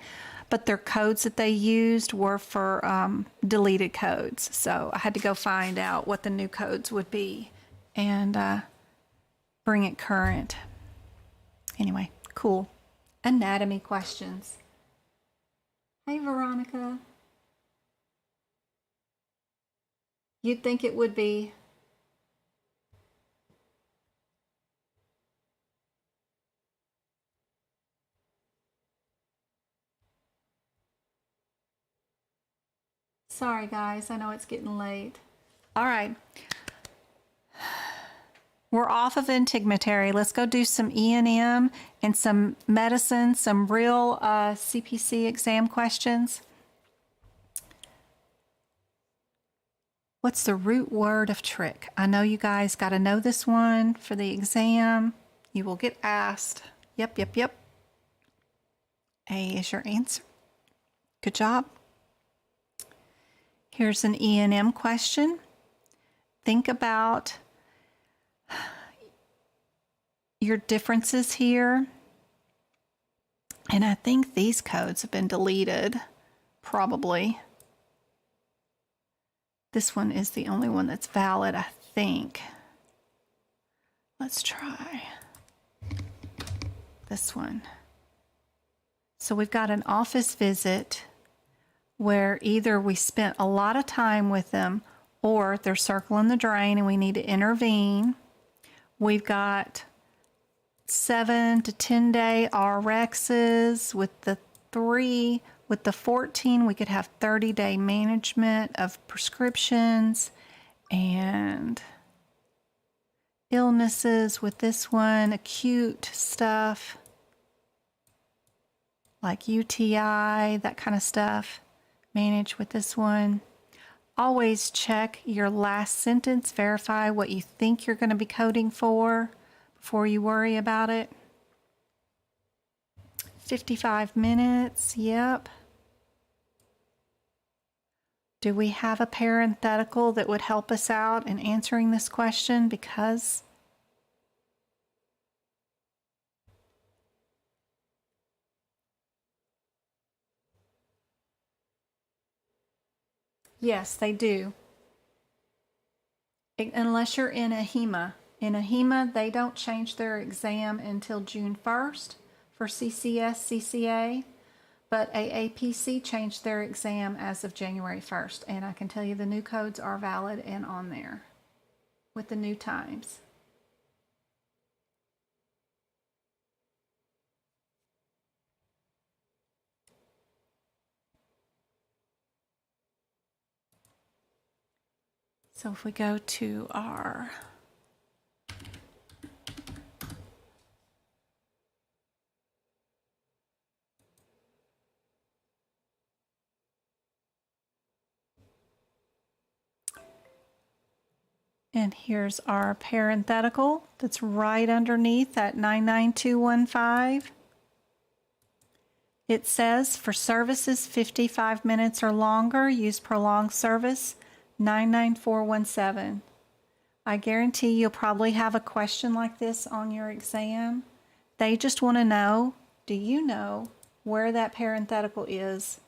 But their codes that they used were for deleted codes. So I had to go find out what the new codes would be and bring it current. Anyway, cool. Anatomy questions. Hey, Veronica. You'd think it would be. Sorry, guys. I know it's getting late. All right. We're off of integumentary. Let's go do some E&M and some medicine, some real CPC exam questions. What's the root word of trick? I know you guys got to know this one for the exam. You will get asked. Yep. A is your answer. Good job. Here's an E&M question. Think about your differences here. And I think these codes have been deleted, probably. This one is the only one that's valid, I think. Let's try this one. So we've got an office visit where either we spent a lot of time with them or they're circling the drain and we need to intervene. We've got 7 to 10 day RXs with the 3. With the 14, we could have 30-day management of prescriptions and illnesses. With this one, acute stuff like UTI, that kind of stuff, manage with this one. Always check your last sentence, verify what you think you're going to be coding for before you worry about it. 55 minutes, yep. Do we have a parenthetical that would help us out in answering this question? Because yes, they do. Unless you're in a HEMA. In a HEMA, they don't change their exam until June 1st for CCS, CCA. But AAPC changed their exam as of January 1st. And I can tell you the new codes are valid and on there with the new times. So if we go to our and here's our parenthetical that's right underneath that 99215. It says for services 55 minutes or longer, use prolonged service 99417. I guarantee you'll probably have a question like this on your exam. They just want to know, do you know where that parenthetical is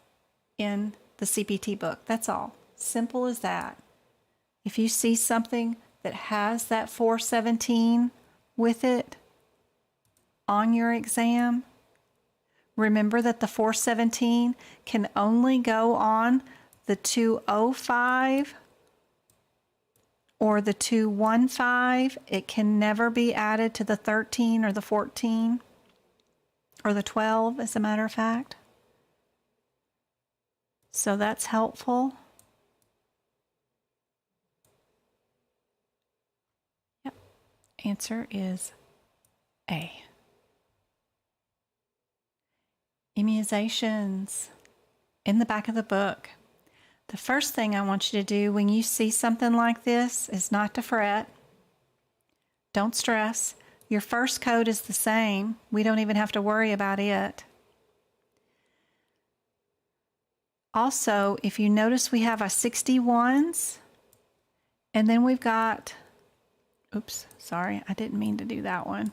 in the CPT book? That's all. Simple as that. If you see something that has that 417 with it on your exam, remember that the 417 can only go on the 205 or the 215. It can never be added to the 13 or the 14 or the 12, as a matter of fact. So that's helpful. Yep. Answer is A. Immunizations in the back of the book. The first thing I want you to do when you see something like this is not to fret. Don't stress. Your first code is the same. We don't even have to worry about it. Also, if you notice, we have our 61s, and then we've got, oops, sorry, I didn't mean to do that one.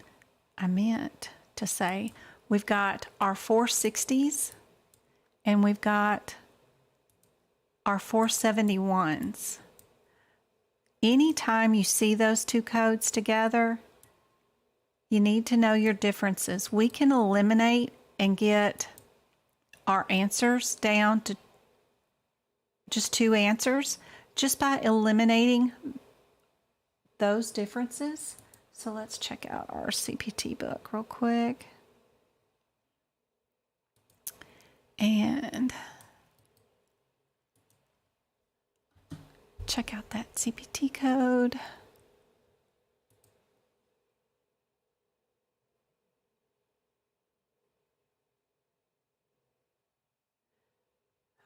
I meant to say we've got our 460s, and we've got our 471s. Anytime you see those two codes together, you need to know your differences. We can eliminate and get our answers down to just two answers just by eliminating those differences. So let's check out our CPT book real quick. And check out that CPT code.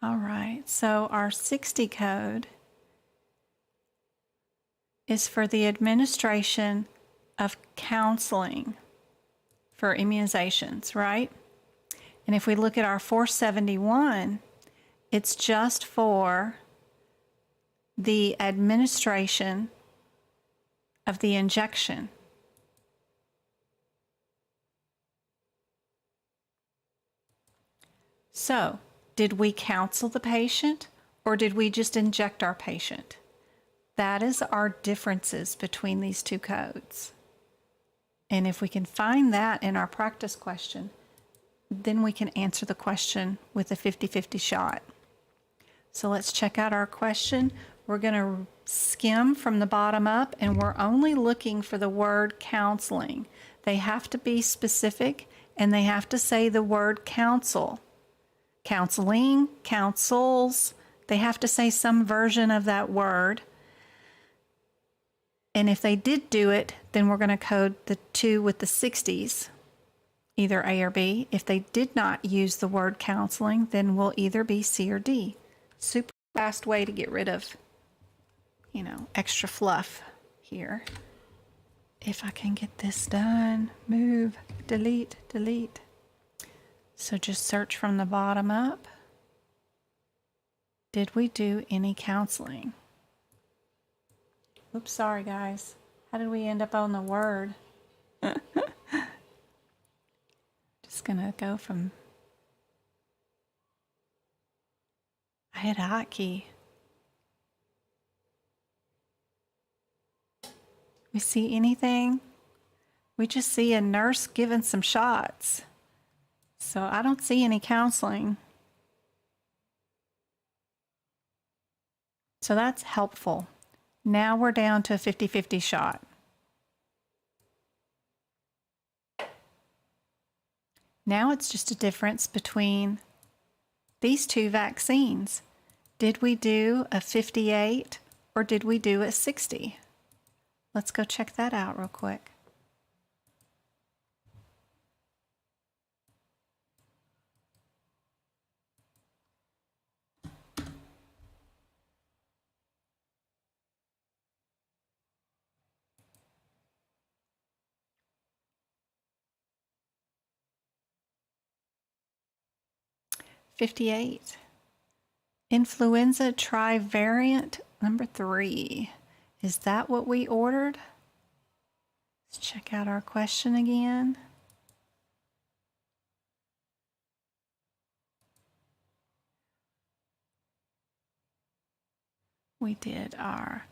All right, so our 60 code is for the administration of counseling for immunizations, right? And if we look at our 471, it's just for the administration of the injection. So, did we counsel the patient or did we just inject our patient? That is our differences between these two codes. And if we can find that in our practice question, then we can answer the question with a 50-50 shot. So let's check out our question. We're going to skim from the bottom up, and we're only looking for the word counseling. They have to be specific, and they have to say the word counsel. Counseling, counsels, they have to say some version of that word. And if they did do it, then we're going to code the 2 with the 60s, either A or B. If they did not use the word counseling, then we'll either be C or D. Super fast way to get rid of, extra fluff here. If I can get this done, move, delete, delete. So just search from the bottom up. Did we do any counseling? Oops, sorry guys. How did we end up on the word? Just gonna go from, I hit a hotkey. We see anything? We just see a nurse giving some shots. So I don't see any counseling. So that's helpful. Now we're down to a 50-50 shot. Now it's just a difference between these two vaccines. Did we do a 58 or did we do a 60? Let's go check that out real quick. '58. Influenza trivariant number 3. Is that what we ordered? Let's check out our question again. We did our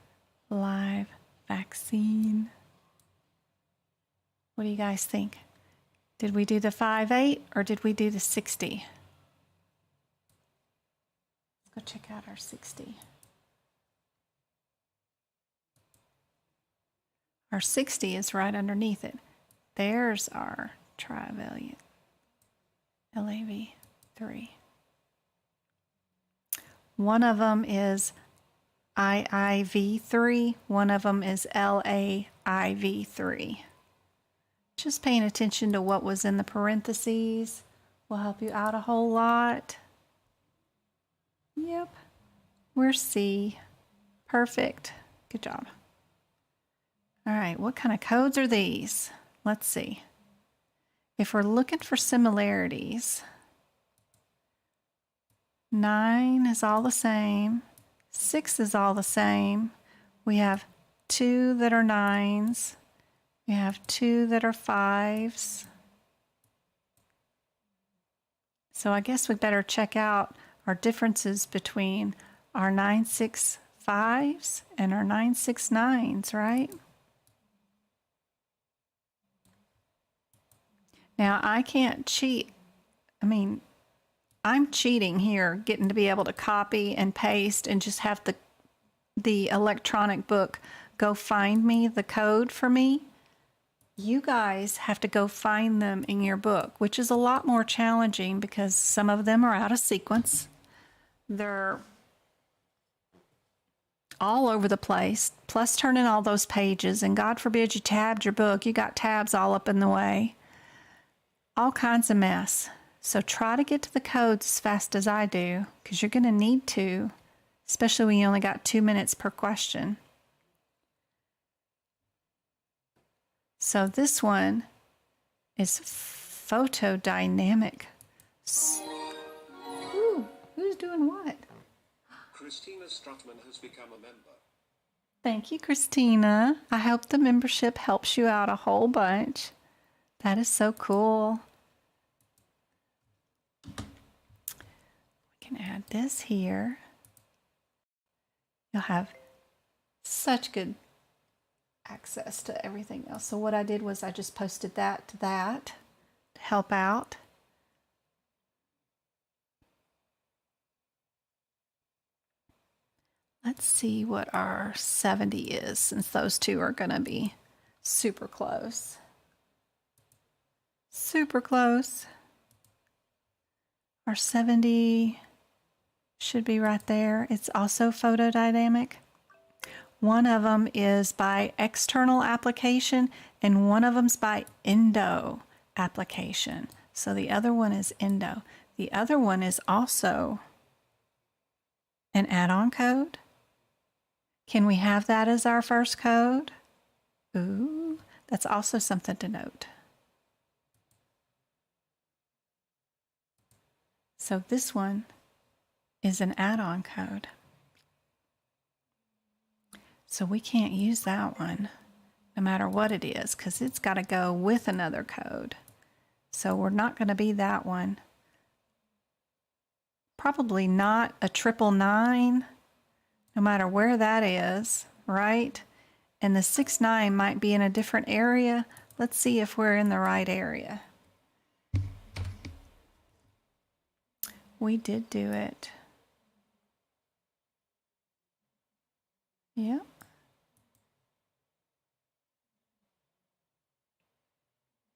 live vaccine. What do you guys think? Did we do the 5-8 or did we do the 60? Let's go check out our 60. Our 60 is right underneath it. There's our trivalent LAV3. One of them is IIV3, one of them is LAIV3. Just paying attention to what was in the parentheses will help you out a whole lot. Yep, we're C. Perfect. Good job. All right, what kind of codes are these? Let's see. If we're looking for similarities, 9 is all the same. 6 is all the same. We have 2 that are 9s. We have 2 that are 5s. So I guess we better check out our differences between our 965s and our 969s, right? Now I can't cheat. I'm cheating here, getting to be able to copy and paste and just have the electronic book go find me the code for me. You guys have to go find them in your book, which is a lot more challenging because some of them are out of sequence. They're all over the place, plus turning all those pages, and God forbid you tabbed your book. You got tabs all up in the way. All kinds of mess. So try to get to the codes as fast as I do, because you're going to need to, especially when you only got 2 minutes per question. So this one is photodynamic. Ooh, who's doing what? Christina Strutman has become a member. Thank you, Christina. I hope the membership helps you out a whole bunch. That is so cool. We can add this here. You'll have such good access to everything else. So what I did was I just posted that to help out. Let's see what our 70 is, since those two are going to be super close. Super close. Our 70 should be right there. It's also photodynamic. One of them is by external application and one of them's by endo application. So the other one is endo. The other one is also an add-on code. Can we have that as our first code? Ooh, that's also something to note. So this one is an add-on code. So we can't use that one, no matter what it is, because it's got to go with another code. So we're not going to be that one. Probably not a 999, no matter where that is, right? And the 69 might be in a different area. Let's see if we're in the right area. We did do it. Yep.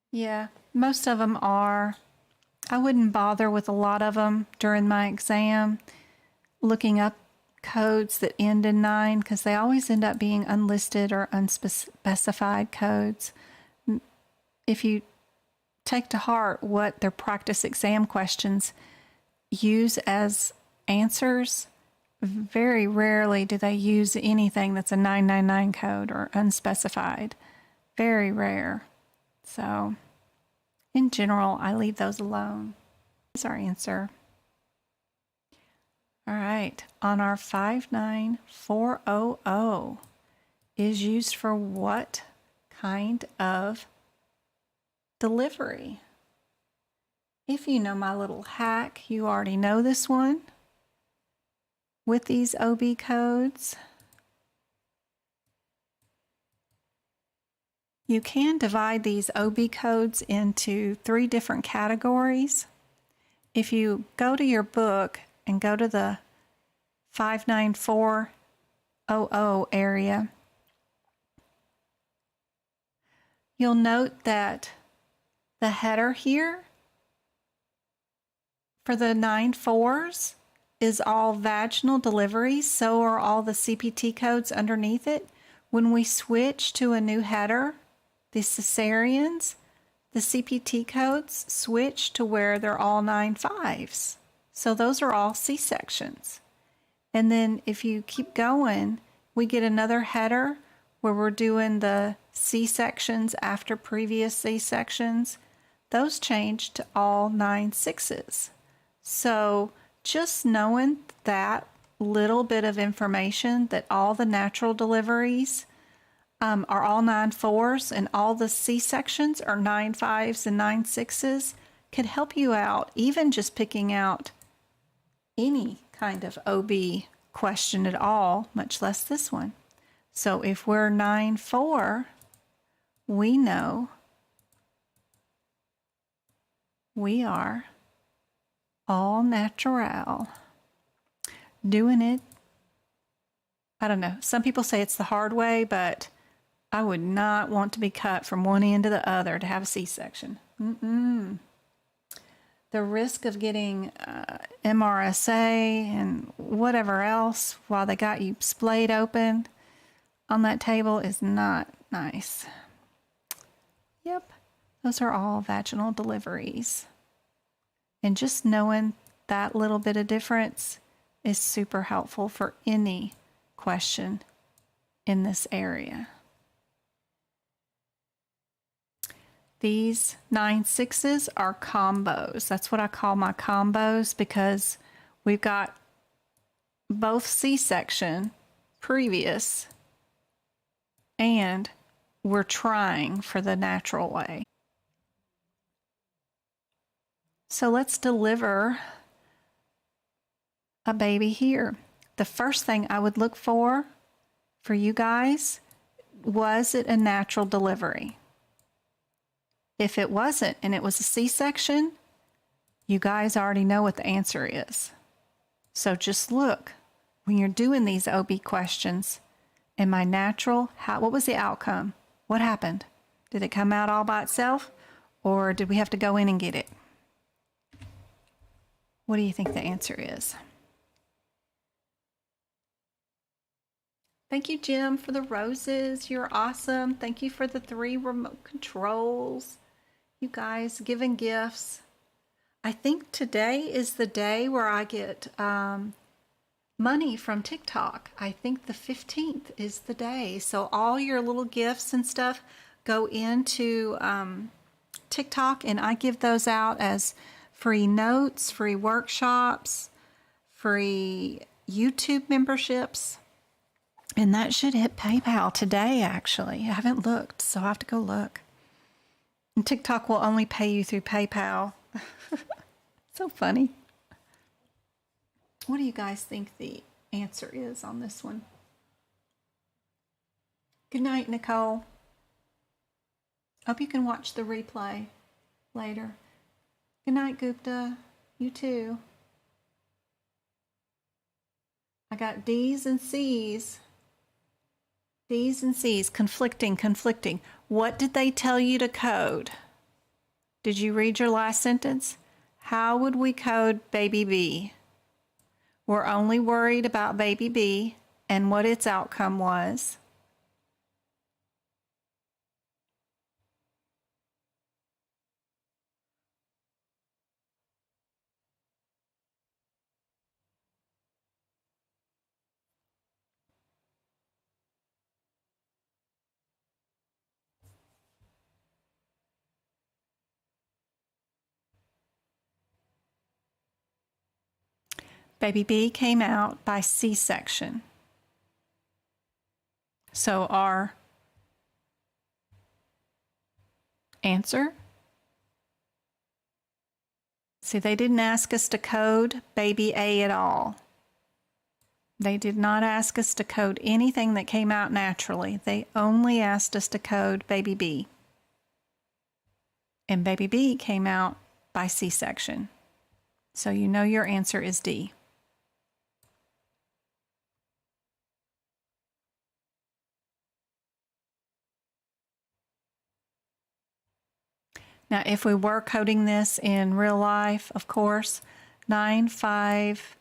Yeah, most of them are. I wouldn't bother with a lot of them during my exam, looking up codes that end in 9 because they always end up being unlisted or unspecified codes. If you take to heart what their practice exam questions use as answers, very rarely do they use anything that's a 999 code or unspecified. Very rare. So, in general, I leave those alone. That's our answer. All right, on our 59400 is used for what kind of delivery? If you know my little hack, you already know this one. With these OB codes, you can divide these OB codes into 3 different categories. If you go to your book and go to the 59400 area, you'll note that the header here for the 94s is all vaginal deliveries, so are all the CPT codes underneath it. When we switch to a new header, the cesareans, the CPT codes switch to where they're all 95s. So those are all C-sections. And then if you keep going, we get another header where we're doing the C-sections after previous C-sections. Those change to all 9/6s. So just knowing that little bit of information that all the natural deliveries are all 9/4s and all the C-sections are 9/5s and 9/6s could help you out, even just picking out any kind of OB question at all, much less this one. So if we're 9/4, we know we are all natural. Doing it, I don't know, some people say it's the hard way, but I would not want to be cut from one end to the other to have a C-section. The risk of getting MRSA and whatever else while they got you splayed open on that table is not nice. Yep, those are all vaginal deliveries. And just knowing that little bit of difference is super helpful for any question in this area. These 9/6s are combos. That's what I call my combos because we've got both C-section previous and we're trying for the natural way. So let's deliver a baby here. The first thing I would look for you guys, was it a natural delivery? If it wasn't and it was a C-section, you guys already know what the answer is. So just look when you're doing these OB questions. Am I natural? What was the outcome? What happened? Did it come out all by itself or did we have to go in and get it? What do you think the answer is? Thank you, Jim, for the roses. You're awesome. Thank you for the 3 remote controls. You guys giving gifts. I think today is the day where I get money from TikTok. I think the 15th is the day. So all your little gifts and stuff go into TikTok, and I give those out as free notes, free workshops, free YouTube memberships. And that should hit PayPal today, actually. I haven't looked, so I'll have to go look. And TikTok will only pay you through PayPal. So funny. What do you guys think the answer is on this one? Good night, Nicole. Hope you can watch the replay later. Good night, Gupta. You too. I got D's and C's. D's and C's, conflicting. What did they tell you to code? Did you read your last sentence? How would we code baby B? were only worried about baby B and what its outcome was. Baby B came out by C-section. So our answer, see, they didn't ask us to code baby A at all. They did not ask us to code anything that came out naturally. They only asked us to code baby B. And baby B came out by C-section. So you know your answer is D. Now, if we were coding this in real life, of course, 9, 5,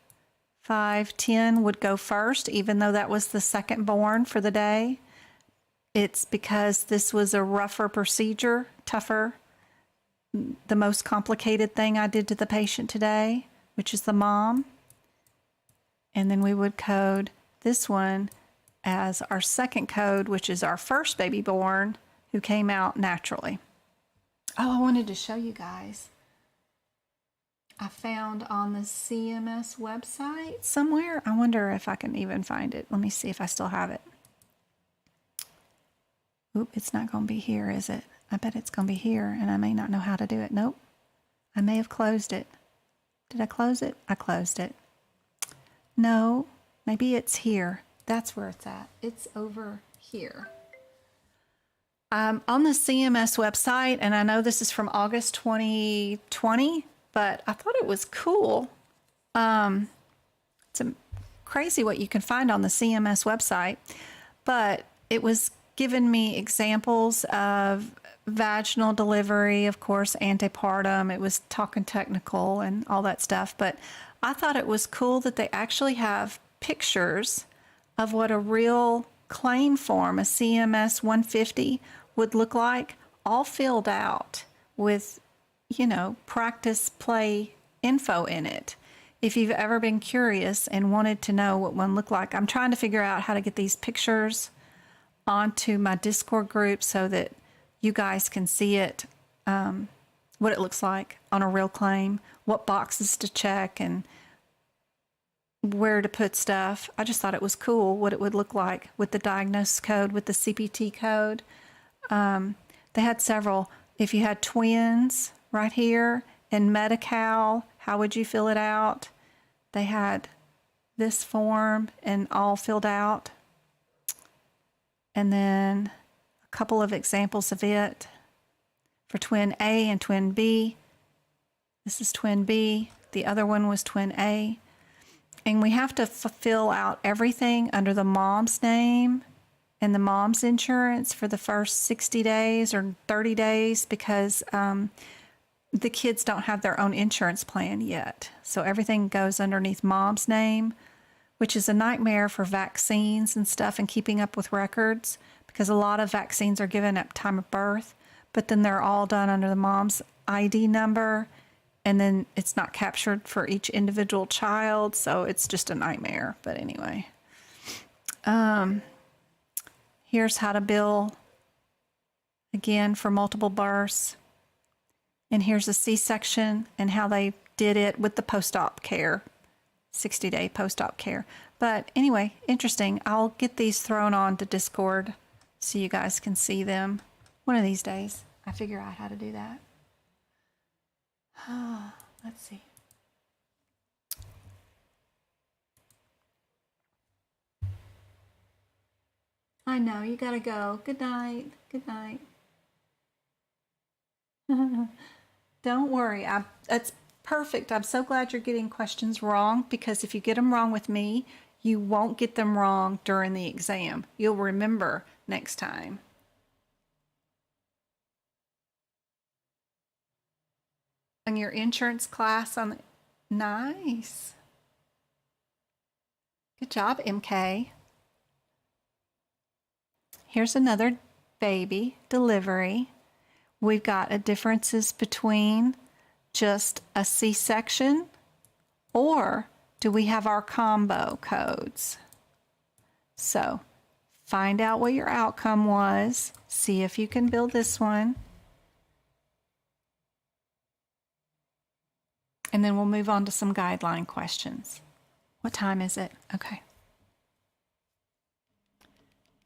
5, 10 would go first, even though that was the second born for the day. It's because this was a rougher procedure, tougher, the most complicated thing I did to the patient today, which is the mom. And then we would code this one as our second code, which is our first baby born who came out naturally. Oh, I wanted to show you guys. I found on the CMS website somewhere. I wonder if I can even find it. Let me see if I still have it. Oop, it's not going to be here, is it? I bet it's going to be here, and I may not know how to do it. Nope. I may have closed it. Did I close it? I closed it. No, maybe it's here. That's where it's at. It's over here. On the CMS website, and I know this is from August 2020, but I thought it was cool. It's crazy what you can find on the CMS website, but it was giving me examples of vaginal delivery, of course, antepartum. It was talking technical and all that stuff, but I thought it was cool that they actually have pictures of what a real claim form, a CMS 150, would look like, all filled out with, practice play info in it. If you've ever been curious and wanted to know what one looked like, I'm trying to figure out how to get these pictures onto my Discord group so that you guys can see it, what it looks like on a real claim, what boxes to check, and where to put stuff. I just thought it was cool what it would look like with the diagnosis code, with the CPT code. They had several. If you had twins right here in Medi-Cal, how would you fill it out? They had this form and all filled out. And then a couple of examples of it for twin A and twin B. This is twin B. The other one was twin A. And we have to fill out everything under the mom's name and the mom's insurance for the first 60 days or 30 days because the kids don't have their own insurance plan yet. So everything goes underneath mom's name, which is a nightmare for vaccines and stuff and keeping up with records because a lot of vaccines are given at time of birth, but then they're all done under the mom's ID number, and then it's not captured for each individual child, so it's just a nightmare. But anyway, here's how to bill again for multiple births. And here's a C-section and how they did it with the post-op care, 60-day post-op care. But anyway, interesting. I'll get these thrown on to Discord so you guys can see them. One of these days, I figure out how to do that. Let's see. I know, you gotta go. Good night. Good night. Don't worry. That's perfect. I'm so glad you're getting questions wrong because if you get them wrong with me, you won't get them wrong during the exam. You'll remember next time. And your insurance class on the... Nice. Good job, MK. Here's another baby delivery. We've got a differences between just a C-section, or do we have our combo codes? So find out what your outcome was. See if you can build this one. And then we'll move on to some guideline questions. What time is it? Okay.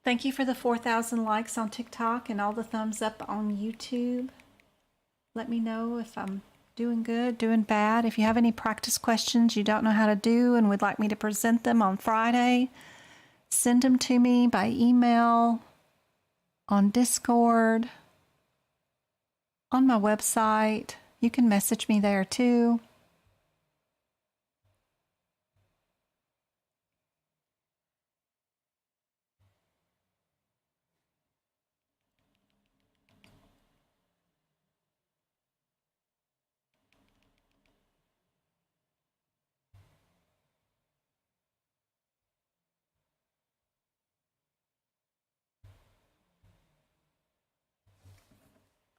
Thank you for the 4,000 likes on TikTok and all the thumbs up on YouTube. Let me know if I'm doing good, doing bad. If you have any practice questions you don't know how to do and would like me to present them on Friday, send them to me by email, on Discord, on my website. You can message me there too.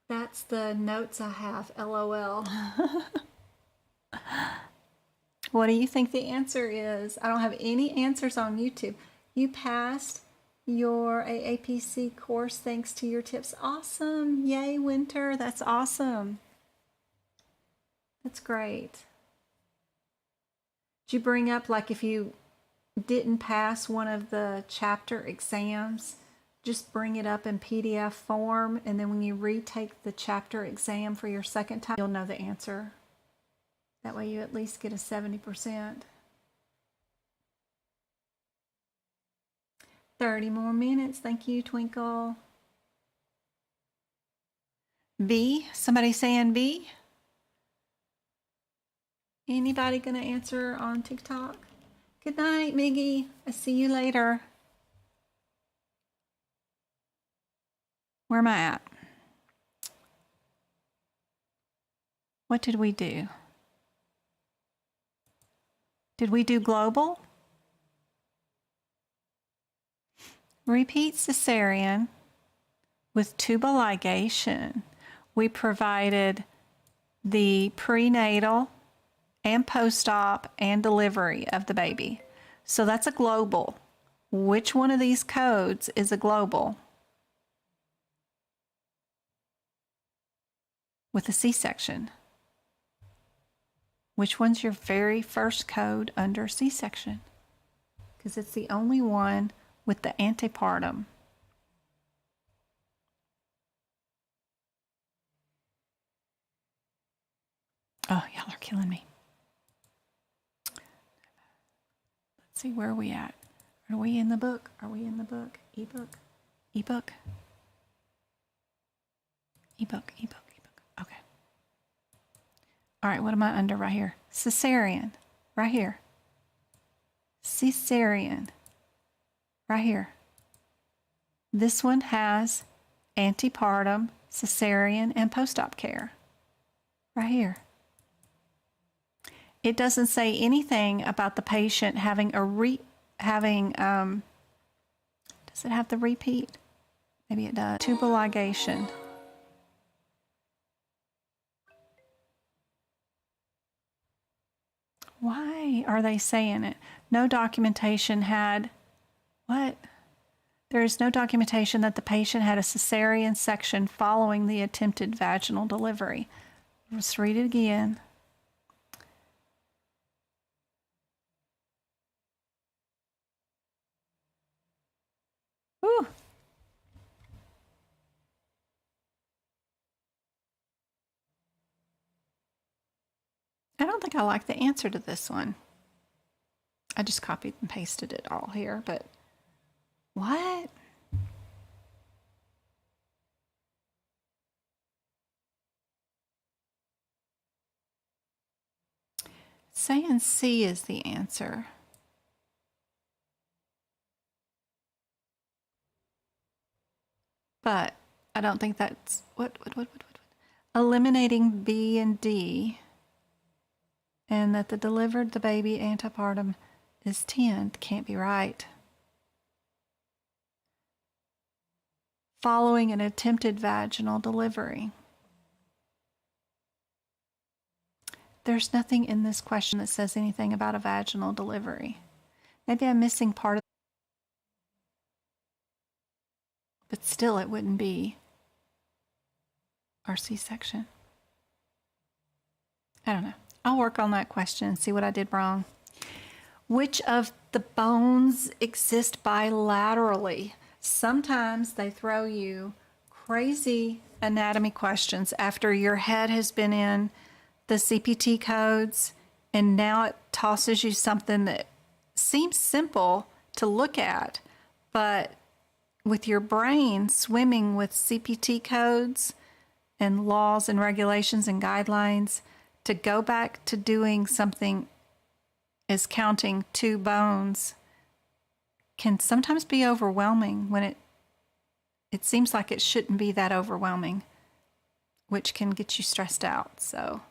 That's the notes I have, LOL. What do you think the answer is? I don't have any answers on YouTube. You passed your AAPC course thanks to your tips. Awesome. Yay, Winter. That's awesome. That's great. Did you bring up, like, if you didn't pass one of the chapter exams, just bring it up in PDF form, and then when you retake the chapter exam for your second time, you'll know the answer. That way you at least get a 70%. 30 more minutes. Thank you, Twinkle. B? Somebody saying B? Anybody gonna answer on TikTok? Good night, Miggy. I'll see you later. Where am I at? What did we do? Did we do global? Repeat cesarean with tubal ligation. We provided the prenatal and post-op and delivery of the baby. So that's a global. Which one of these codes is a global? With a C-section. Which one's your very first code under C-section? Because it's the only one with the antepartum. Oh, y'all are killing me. Let's see, where are we at? Are we in the book? Are we in the book? Ebook? Ebook? Ebook, ebook, ebook. Okay. All right, what am I under right here? Cesarean, right here. Cesarean, right here. This one has antepartum, cesarean, and post-op care, right here. It doesn't say anything about the patient having a does it have the repeat? Maybe it does. Tubal ligation. Why are they saying it? No documentation had, what? There is no documentation that the patient had a cesarean section following the attempted vaginal delivery. Let's read it again. Ooh. I don't think I like the answer to this one. I just copied and pasted it all here, but what? Saying C is the answer. But I don't think that's what? Eliminating B and D, and that the delivered the baby antepartum is 10. Can't be right. Following an attempted vaginal delivery. There's nothing in this question that says anything about a vaginal delivery. Maybe I'm missing part of it, but still it wouldn't be our C-section. I don't know. I'll work on that question and see what I did wrong. Which of the bones exist bilaterally? Sometimes they throw you crazy anatomy questions after your head has been in the CPT codes, and now it tosses you something that seems simple to look at, but with your brain swimming with CPT codes and laws and regulations and guidelines, to go back to doing something as counting 2 bones can sometimes be overwhelming when it seems like it shouldn't be that overwhelming, which can get you stressed out. So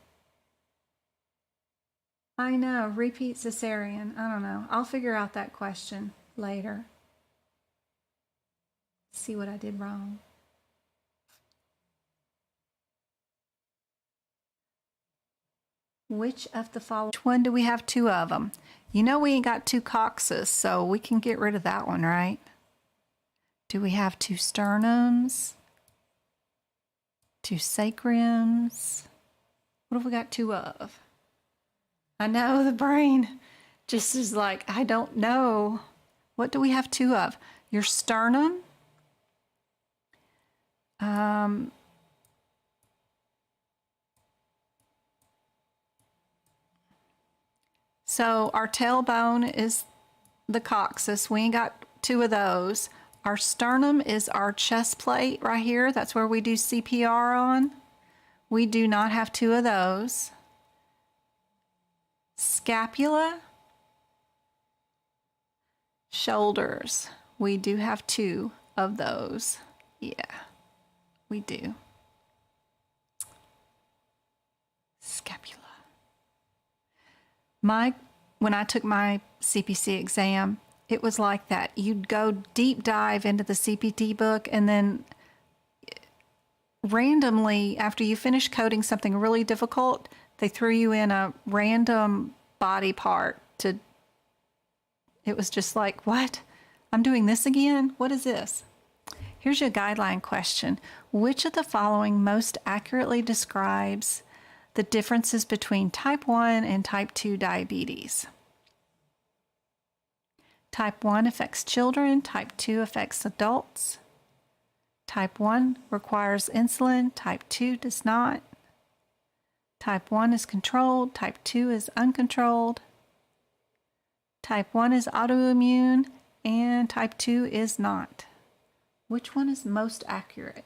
I know, repeat cesarean. I don't know. I'll figure out that question later. See what I did wrong. Which of the following? Which one do we have 2 of them? You know we ain't got 2 coccyx, so we can get rid of that one, right? Do we have 2 sternums? 2 sacrums? What have we got 2 of? I know the brain just is like, I don't know. What do we have 2 of? Your sternum. So our tailbone is the coccyx. We ain't got 2 of those. Our sternum is our chest plate right here. That's where we do CPR on. We do not have 2 of those. Scapula. Shoulders. We do have 2 of those. Yeah, we do. Scapula. When I took my CPC exam, it was like that. You'd go deep dive into the CPT book, and then randomly, after you finish coding something really difficult, they threw you in a random body part to, it was just like, what? I'm doing this again? What is this? Here's your guideline question. Which of the following most accurately describes the differences between type 1 and type 2 diabetes? Type 1 affects children, type 2 affects adults. Type 1 requires insulin, type 2 does not. Type 1 is controlled, type 2 is uncontrolled. Type 1 is autoimmune, and type 2 is not. Which one is most accurate?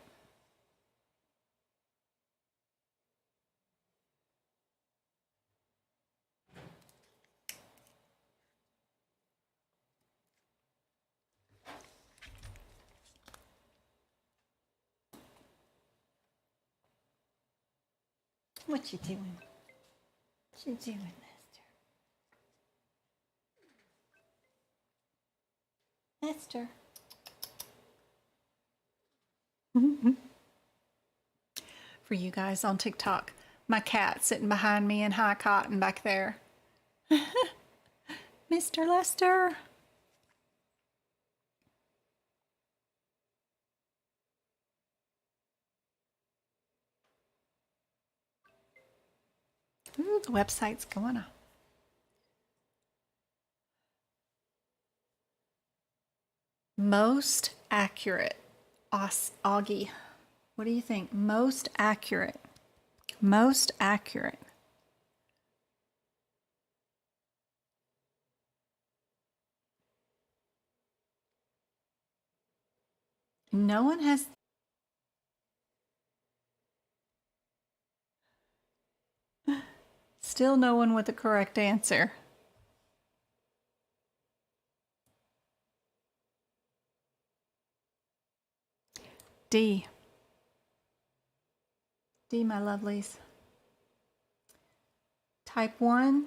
What you doing? What you doing, Esther? Esther. For you guys on TikTok, my cat sitting behind me in high cotton back there. Mr. Lester. Ooh, the website's going on. Most accurate. Augie, what do you think? Most accurate. Most accurate. No one has. Still no one with the correct answer. D. D, my lovelies. Type 1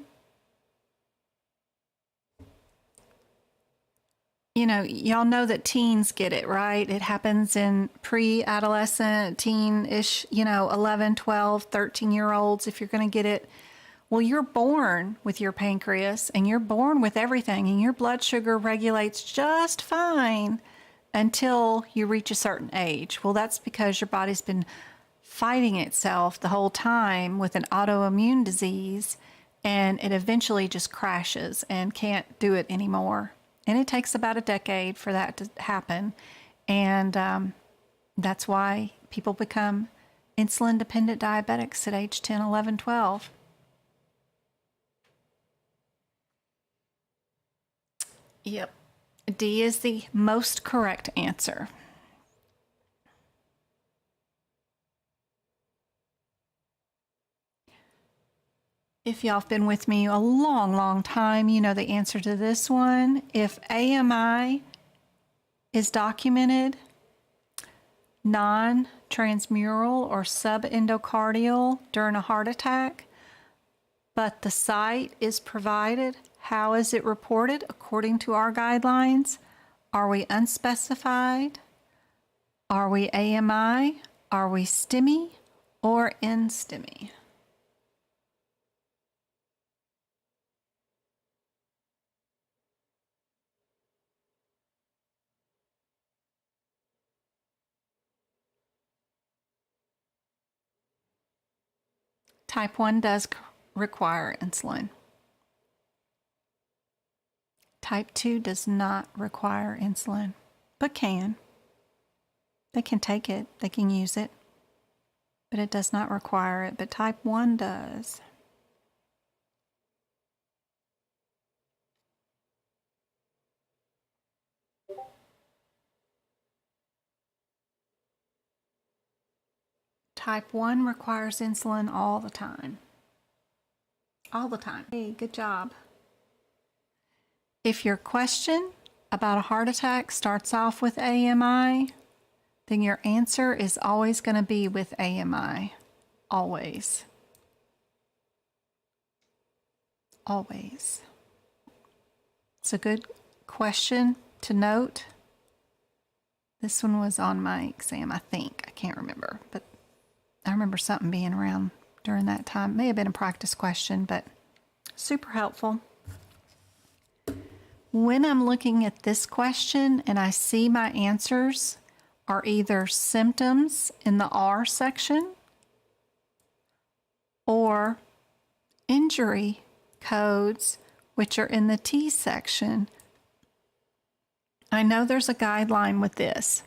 y'all know that teens get it, right? It happens in pre-adolescent, teen-ish, 11, 12, 13-year-olds, if you're going to get it. Well, you're born with your pancreas and you're born with everything, and your blood sugar regulates just fine until you reach a certain age. Well, that's because your body's been fighting itself the whole time with an autoimmune disease, and it eventually just crashes and can't do it anymore. And it takes about a decade for that to happen. And that's why people become insulin-dependent diabetics at age 10, 11, 12. Yep. D is the most correct answer. If y'all have been with me a long, long time, you know the answer to this one. If AMI is documented, non-transmural or subendocardial during a heart attack, but the site is provided, how is it reported according to our guidelines? Are we unspecified? Are we AMI? Are we STEMI or NSTEMI? Type 1 does require insulin. Type 2 does not require insulin, but can. They can take it, they can use it, but it does not require it. But type 1 does. Type 1 requires insulin all the time. All the time. Hey, good job. If your question about a heart attack starts off with AMI, then your answer is always going to be with AMI. Always. Always. It's a good question to note. This one was on my exam, I think. I can't remember, but I remember something being around during that time. It may have been a practice question, but super helpful. When I'm looking at this question and I see my answers are either symptoms in the R section or injury codes, which are in the T section, I know there's a guideline with this.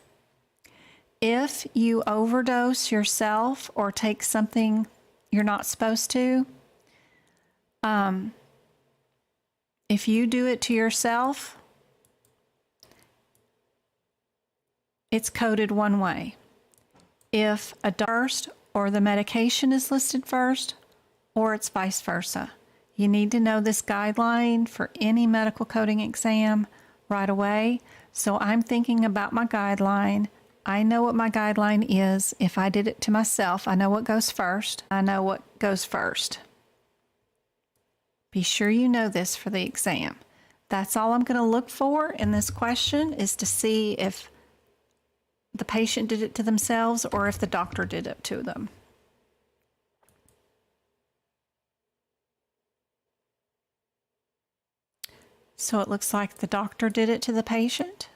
If you overdose yourself or take something you're not supposed to, if you do it to yourself, it's coded one way. If a first or the medication is listed first, or it's vice versa. You need to know this guideline for any medical coding exam right away. So I'm thinking about my guideline. I know what my guideline is. If I did it to myself, I know what goes first. I know what goes first. Be sure you know this for the exam. That's all I'm going to look for in this question, is to see if the patient did it to themselves or if the doctor did it to them. So it looks like the doctor did it to the patient.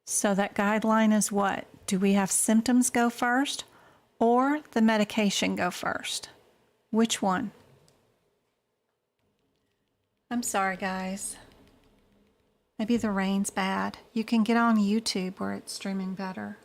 So that guideline is what? Do we have symptoms go first or the medication go first? Which one? I'm sorry, guys. Maybe the rain's bad. You can get on YouTube where it's streaming better.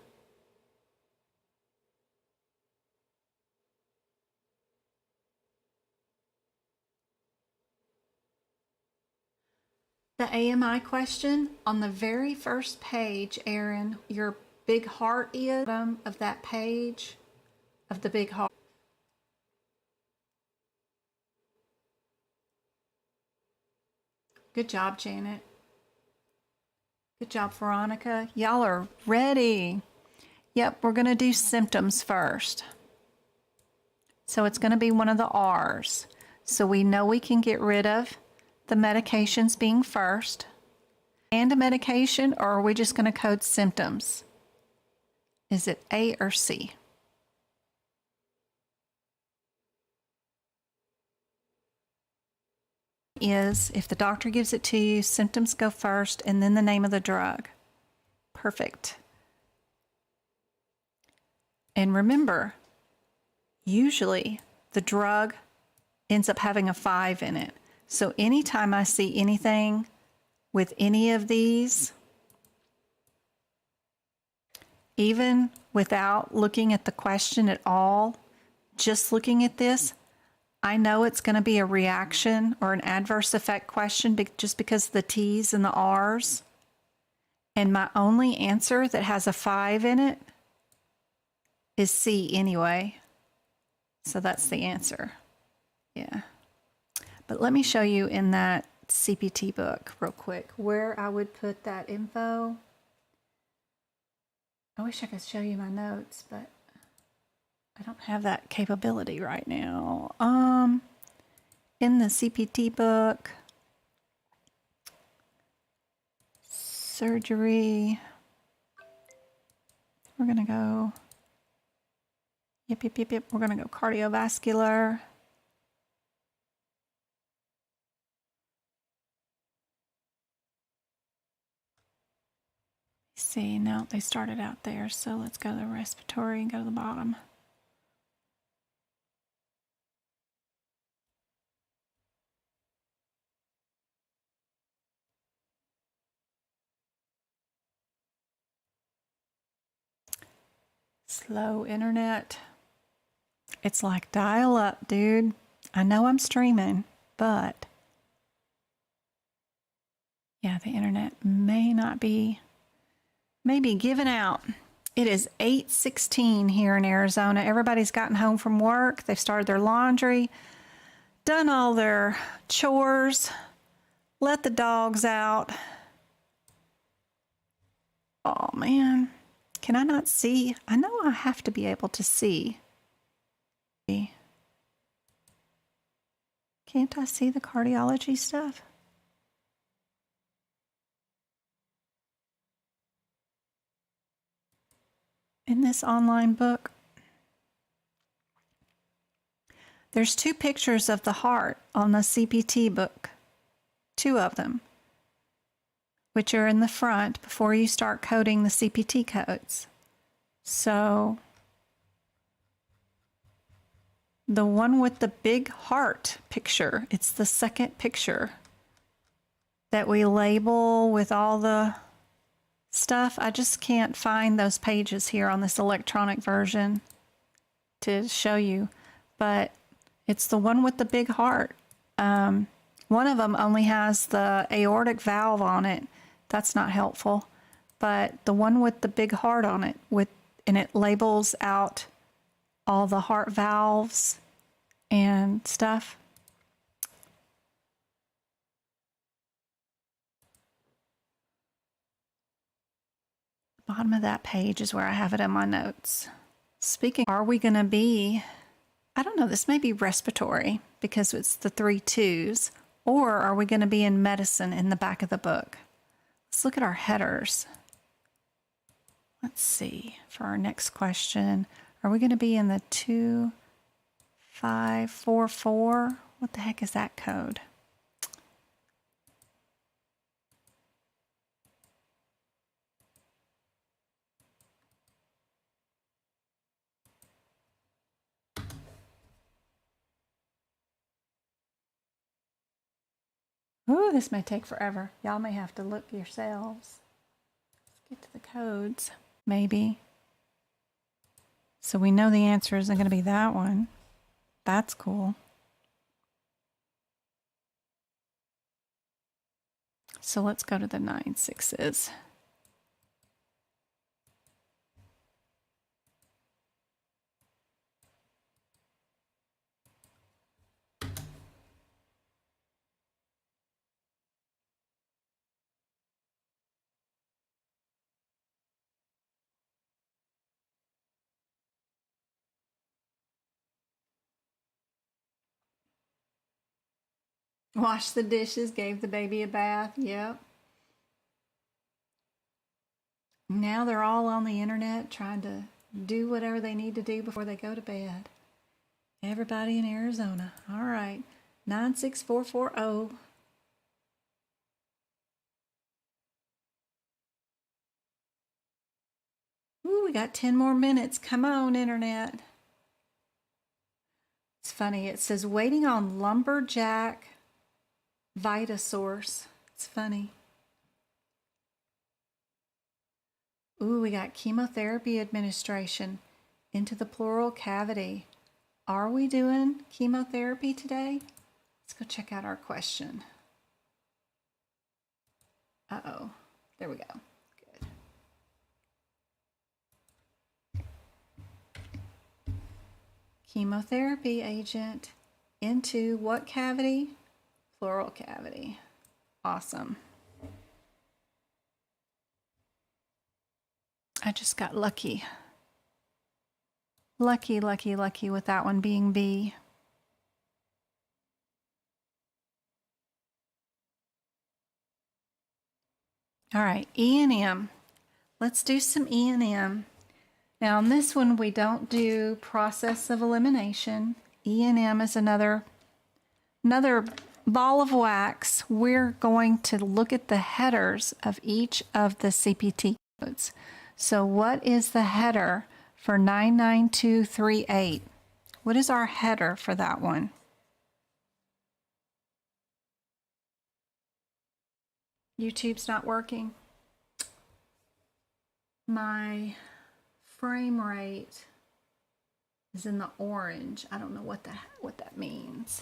The AMI question on the very first page, Erin, your big heart is of that page of the big heart. Good job, Janet. Good job, Veronica. Y'all are ready. Yep, we're going to do symptoms first. So it's going to be one of the R's. So we know we can get rid of the medications being first. And a medication, or are we just going to code symptoms? Is it A or C? Is if the doctor gives it to you, symptoms go first and then the name of the drug. Perfect. And remember, usually the drug ends up having a 5 in it. So anytime I see anything with any of these, even without looking at the question at all, just looking at this, I know it's going to be a reaction or an adverse effect question just because of the T's and the R's. And my only answer that has a 5 in it is C anyway. So that's the answer. Yeah. But let me show you in that CPT book real quick where I would put that info. I wish I could show you my notes, but I don't have that capability right now. In the CPT book, surgery, we're going to go, yep. We're going to go cardiovascular. See, no, they started out there, so let's go to the respiratory and go to the bottom. Slow internet. It's like dial up, dude. I know I'm streaming, but yeah, the internet may be giving out. It is 8:16 here in Arizona. Everybody's gotten home from work. They've started their laundry, done all their chores, let the dogs out. Oh man, can I not see? I know I have to be able to see. Can't I see the cardiology stuff? In this online book? There's 2 pictures of the heart on the CPT book, 2 of them, which are in the front before you start coding the CPT codes. So the one with the big heart picture, it's the second picture that we label with all the stuff. I just can't find those pages here on this electronic version to show you, but it's the one with the big heart. One of them only has the aortic valve on it. That's not helpful. But the one with the big heart on it, and it labels out all the heart valves and stuff. Bottom of that page is where I have it in my notes. Speaking, are we going to be, I don't know, this may be respiratory because it's the 3 2s, or are we going to be in medicine in the back of the book? Let's look at our headers. Let's see, for our next question, are we going to be in the 2544? What the heck is that code? Ooh, this may take forever. Y'all may have to look yourselves. Let's get to the codes, maybe. So we know the answer isn't going to be that one. That's cool. So let's go to the 9 6s. Wash the dishes, gave the baby a bath. Yep. Now they're all on the internet trying to do whatever they need to do before they go to bed. Everybody in Arizona. All right. 96440. Ooh, we got 10 more minutes. Come on, internet. It's funny. It says waiting on lumberjack Vitasource. It's funny. Ooh, we got chemotherapy administration into the pleural cavity. Are we doing chemotherapy today? Let's go check out our question. Uh-oh. There we go. Good. Chemotherapy agent into what cavity? Pleural cavity. Awesome. I just got lucky. Lucky with that one being B. All right, E&M. Let's do some E&M. Now on this one, we don't do process of elimination. E&M is another ball of wax. We're going to look at the headers of each of the CPT codes. So what is the header for 99238? What is our header for that one? YouTube's not working. My frame rate is in the orange. I don't know what that means.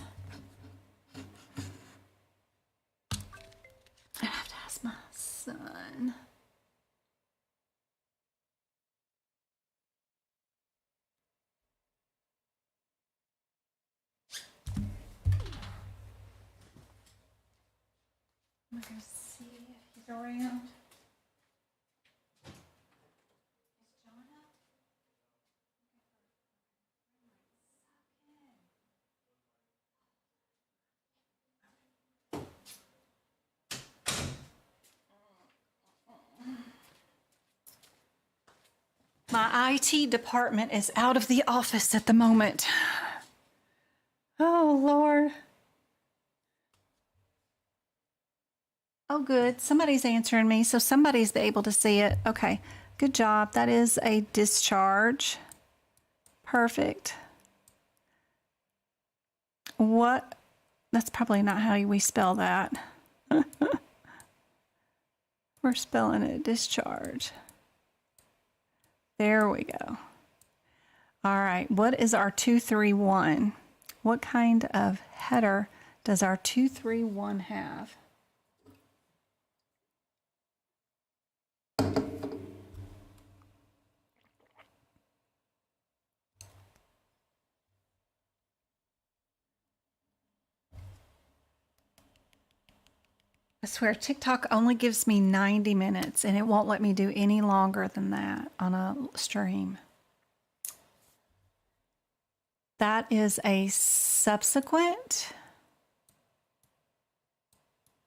I have to ask my son. I'm gonna see if he's around. My IT department is out of the office at the moment. Oh, Lord. Oh, good. Somebody's answering me, so somebody's able to see it. Okay, good job. That is a discharge. Perfect. What? That's probably not how we spell that. We're spelling it discharge. There we go. All right, what is our 231? What kind of header does our 231 have? I swear, TikTok only gives me 90 minutes and it won't let me do any longer than that on a stream. That is a subsequent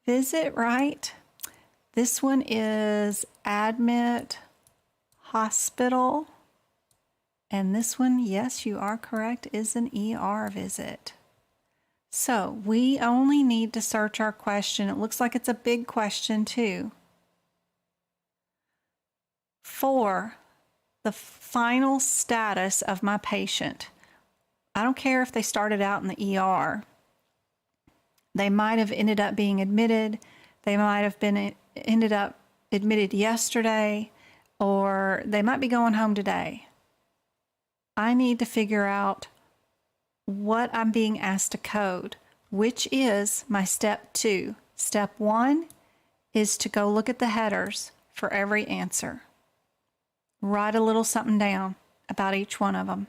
visit, right? This one is admit hospital. And this one, yes, you are correct, is an ER visit. So we only need to search our question. It looks like it's a big question too. For the final status of my patient. I don't care if they started out in the ER. They might have ended up being admitted. They might have been ended up admitted yesterday, or they might be going home today. I need to figure out what I'm being asked to code, which is my step 2. Step 1 is to go look at the headers for every answer. Write a little something down about each one of them.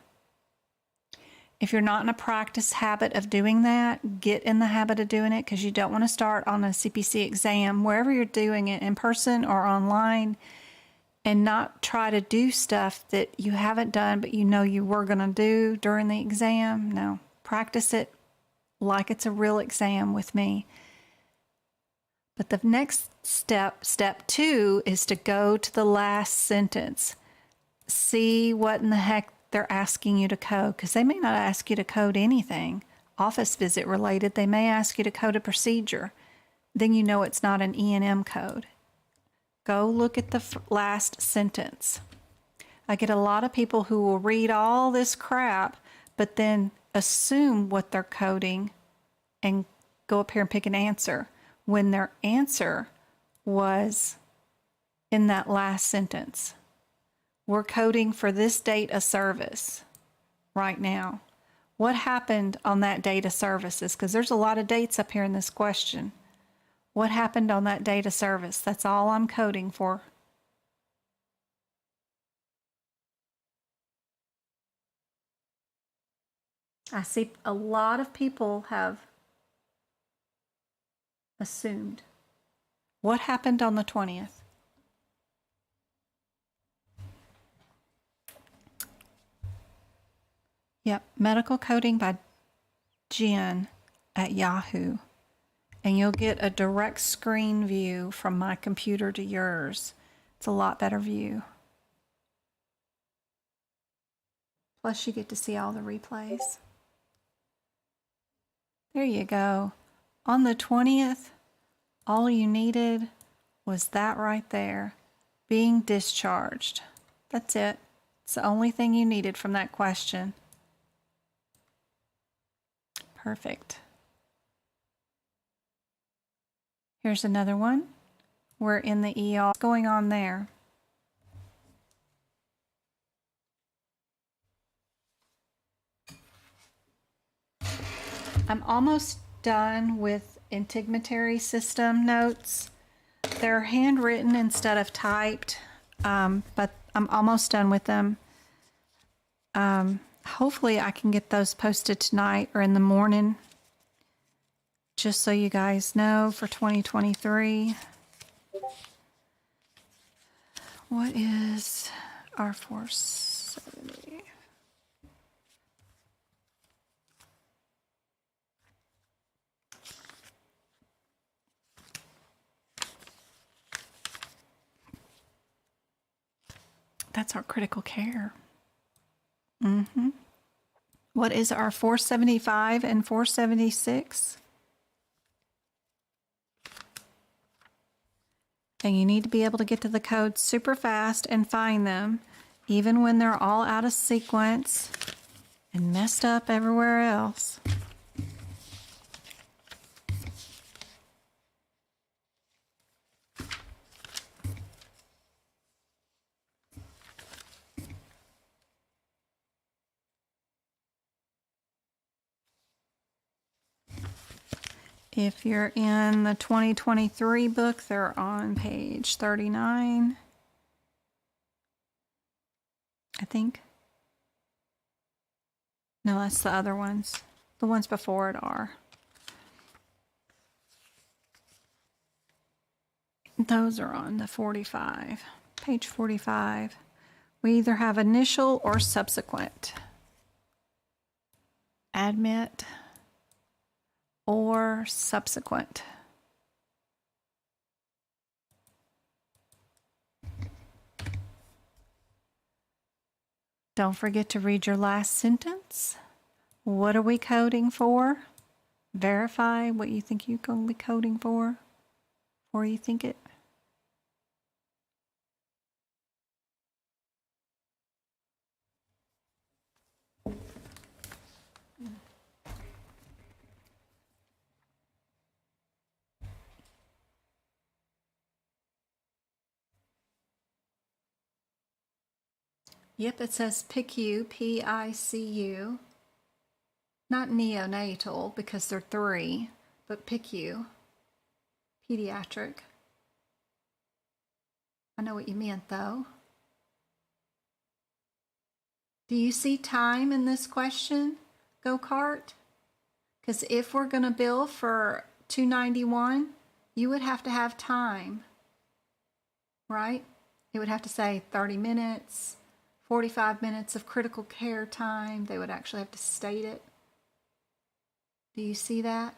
If you're not in a practice habit of doing that, get in the habit of doing it, because you don't want to start on a CPC exam, wherever you're doing it, in person or online, and not try to do stuff that you haven't done but you know you were going to do during the exam. No, practice it like it's a real exam with me. But the next step 2, is to go to the last sentence. See what in the heck they're asking you to code, because they may not ask you to code anything office visit related. They may ask you to code a procedure. Then you know it's not an E&M code. Go look at the last sentence. I get a lot of people who will read all this crap, but then assume what they're coding and go up here and pick an answer when their answer was in that last sentence. We're coding for this date of service right now. What happened on that date of services? Because there's a lot of dates up here in this question. What happened on that date of service? That's all I'm coding for. I see a lot of people have assumed. What happened on the 20th? Yep, medical coding by Jen at Yahoo. And you'll get a direct screen view from my computer to yours. It's a lot better view. Plus you get to see all the replays. There you go. On the 20th, all you needed was that right there, being discharged. That's it. It's the only thing you needed from that question. Perfect. Here's another one. We're in the ER. What's going on there? I'm almost done with integumentary system notes. They're handwritten instead of typed, but I'm almost done with them. Hopefully I can get those posted tonight or in the morning, just so you guys know for 2023. What is R470? That's our critical care. What is our 475 and 476? And you need to be able to get to the codes super fast and find them, even when they're all out of sequence and messed up everywhere else. If you're in the 2023 book, they're on page 39, I think. No, that's the other ones. The ones before it are. Those are on the 45, page 45. We either have initial or subsequent. Admit or subsequent. Don't forget to read your last sentence. What are we coding for? Verify what you think you're going to be coding for, or you think it. Yep, it says PICU, P-I-C-U. Not neonatal, because they're 3, but PICU, pediatric. I know what you meant, though. Do you see time in this question, Go-Kart? Because if we're going to bill for $291, you would have to have time, right? It would have to say 30 minutes, 45 minutes of critical care time. They would actually have to state it. Do you see that?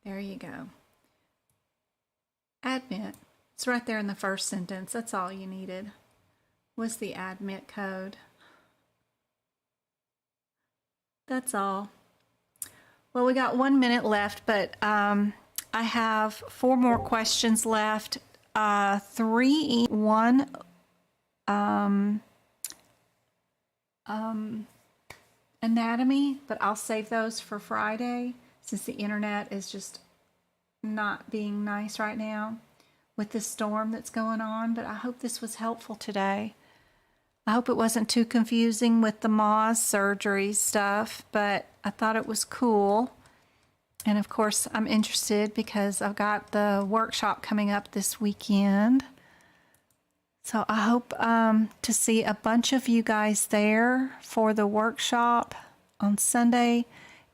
There you go. Admit. It's right there in the first sentence. That's all you needed. Was the admit code. That's all. Well, we got 1 minute left, but I have 4 more questions left. 3, 1, anatomy, but I'll save those for Friday since the internet is just not being nice right now with this storm that's going on. But I hope this was helpful today. I hope it wasn't too confusing with the Mohs surgery stuff, but I thought it was cool. And of course, I'm interested because I've got the workshop coming up this weekend. So I hope to see a bunch of you guys there for the workshop on Sunday.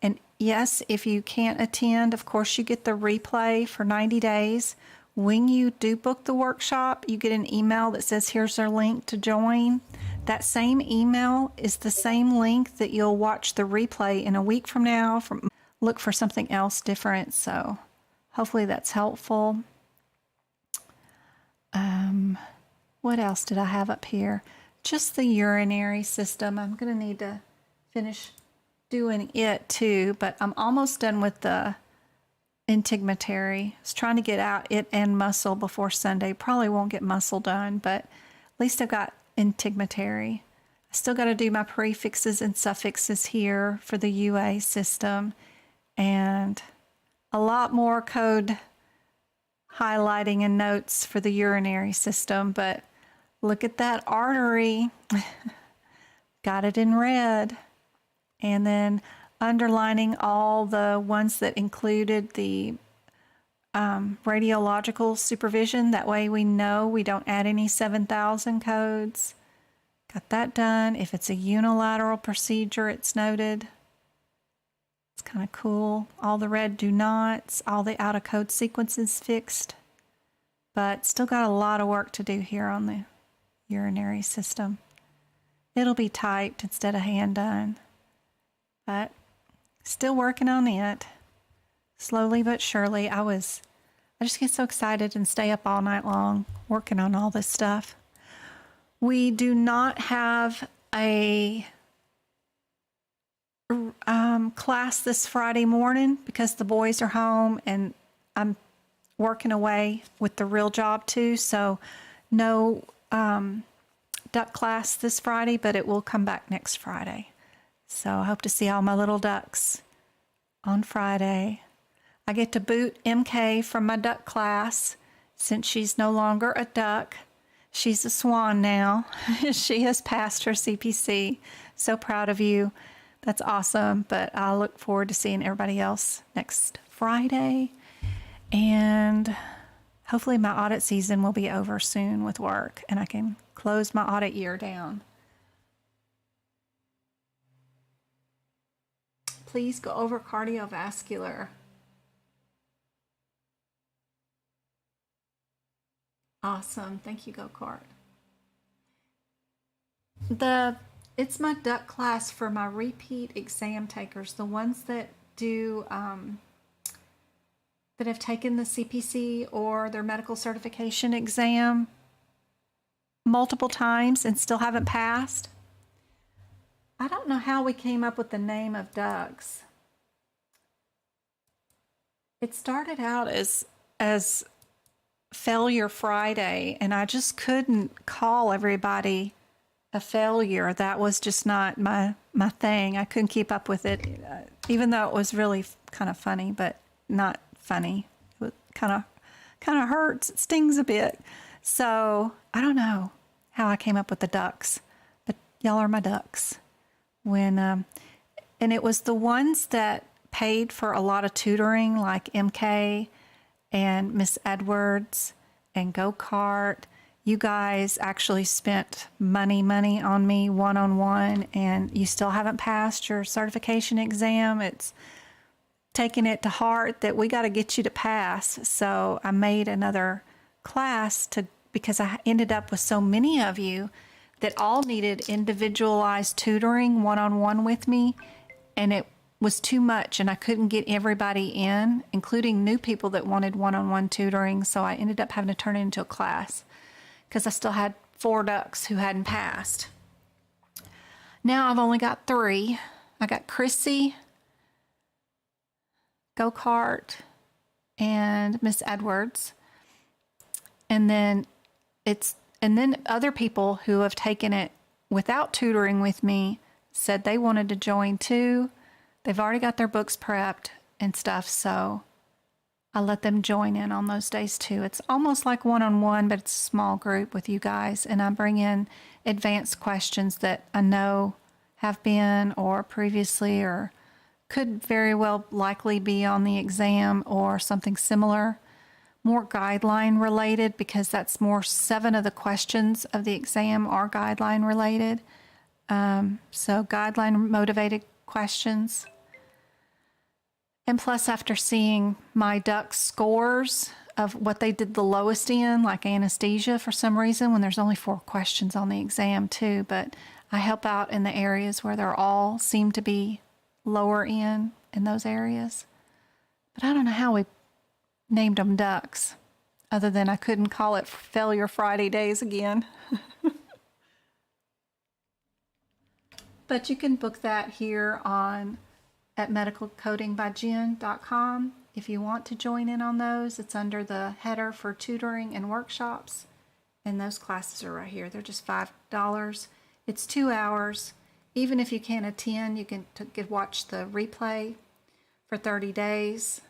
And yes, if you can't attend, of course, you get the replay for 90 days. When you do book the workshop, you get an email that says, here's our link to join. That same email is the same link that you'll watch the replay in a week from now. Look for something else different. So hopefully that's helpful. What else did I have up here? Just the urinary system. I'm going to need to finish doing it too, but I'm almost done with the integumentary. I was trying to get out it and muscle before Sunday. Probably won't get muscle done, but at least I've got integumentary. I still got to do my prefixes and suffixes here for the UA system, and a lot more code highlighting and notes for the urinary system. But look at that artery. Got it in red. And then underlining all the ones that included the radiological supervision. That way we know we don't add any 7,000 codes. Got that done. If it's a unilateral procedure, it's noted. It's kind of cool. All the red do nots, all the out of code sequences fixed. But still got a lot of work to do here on the urinary system. It'll be typed instead of hand done. But still working on it. Slowly but surely. I just get so excited and stay up all night long working on all this stuff. We do not have a class this Friday morning because the boys are home and I'm working away with the real job too. So no duck class this Friday, but it will come back next Friday. So I hope to see all my little ducks on Friday. I get to boot MK from my duck class since she's no longer a duck. She's a swan now. She has passed her CPC. So proud of you. That's awesome. But I look forward to seeing everybody else next Friday. And hopefully my audit season will be over soon with work and I can close my audit year down. Please go over cardiovascular. Awesome. Thank you, Go-Kart. It's my duck class for my repeat exam takers, the ones that do that have taken the CPC or their medical certification exam multiple times and still haven't passed. I don't know how we came up with the name of ducks. It started out as Failure Friday, and I just couldn't call everybody a failure. That was just not my thing. I couldn't keep up with it, even though it was really kind of funny, but not funny. It kind of hurts. It stings a bit. So I don't know how I came up with the ducks, but y'all are my ducks. And it was the ones that paid for a lot of tutoring, like MK and Miss Edwards and Go-Kart. You guys actually spent money on me one-on-one, and you still haven't passed your certification exam. It's taking it to heart that we got to get you to pass. So I made another class because I ended up with so many of you that all needed individualized tutoring one-on-one with me, and was too much and I couldn't get everybody in, including new people that wanted one-on-one tutoring. So I ended up having to turn it into a class because I still had 4 ducks who hadn't passed. Now I've only got 3. I got Chrissy, Go-Kart, and Miss Edwards. And then other people who have taken it without tutoring with me said they wanted to join too. They've already got their books prepped and stuff, so I let them join in on those days too. It's almost like one-on-one, but it's a small group with you guys, and I bring in advanced questions that I know have been or previously or could very well likely be on the exam or something similar. More guideline related, because that's more 7 of the questions of the exam are guideline related. So guideline motivated questions. And plus, after seeing my ducks' scores of what they did the lowest in, like anesthesia for some reason, when there's only 4 questions on the exam too, but I help out in the areas where they're all seem to be lower in those areas. But I don't know how we named them ducks, other than I couldn't call it Failure Friday days again. But you can book that here at medicalcodingbyjen.com. If you want to join in on those, it's under the header for tutoring and workshops. And those classes are right here. They're just $5. It's 2 hours. Even if you can't attend, you can watch the replay for 30 days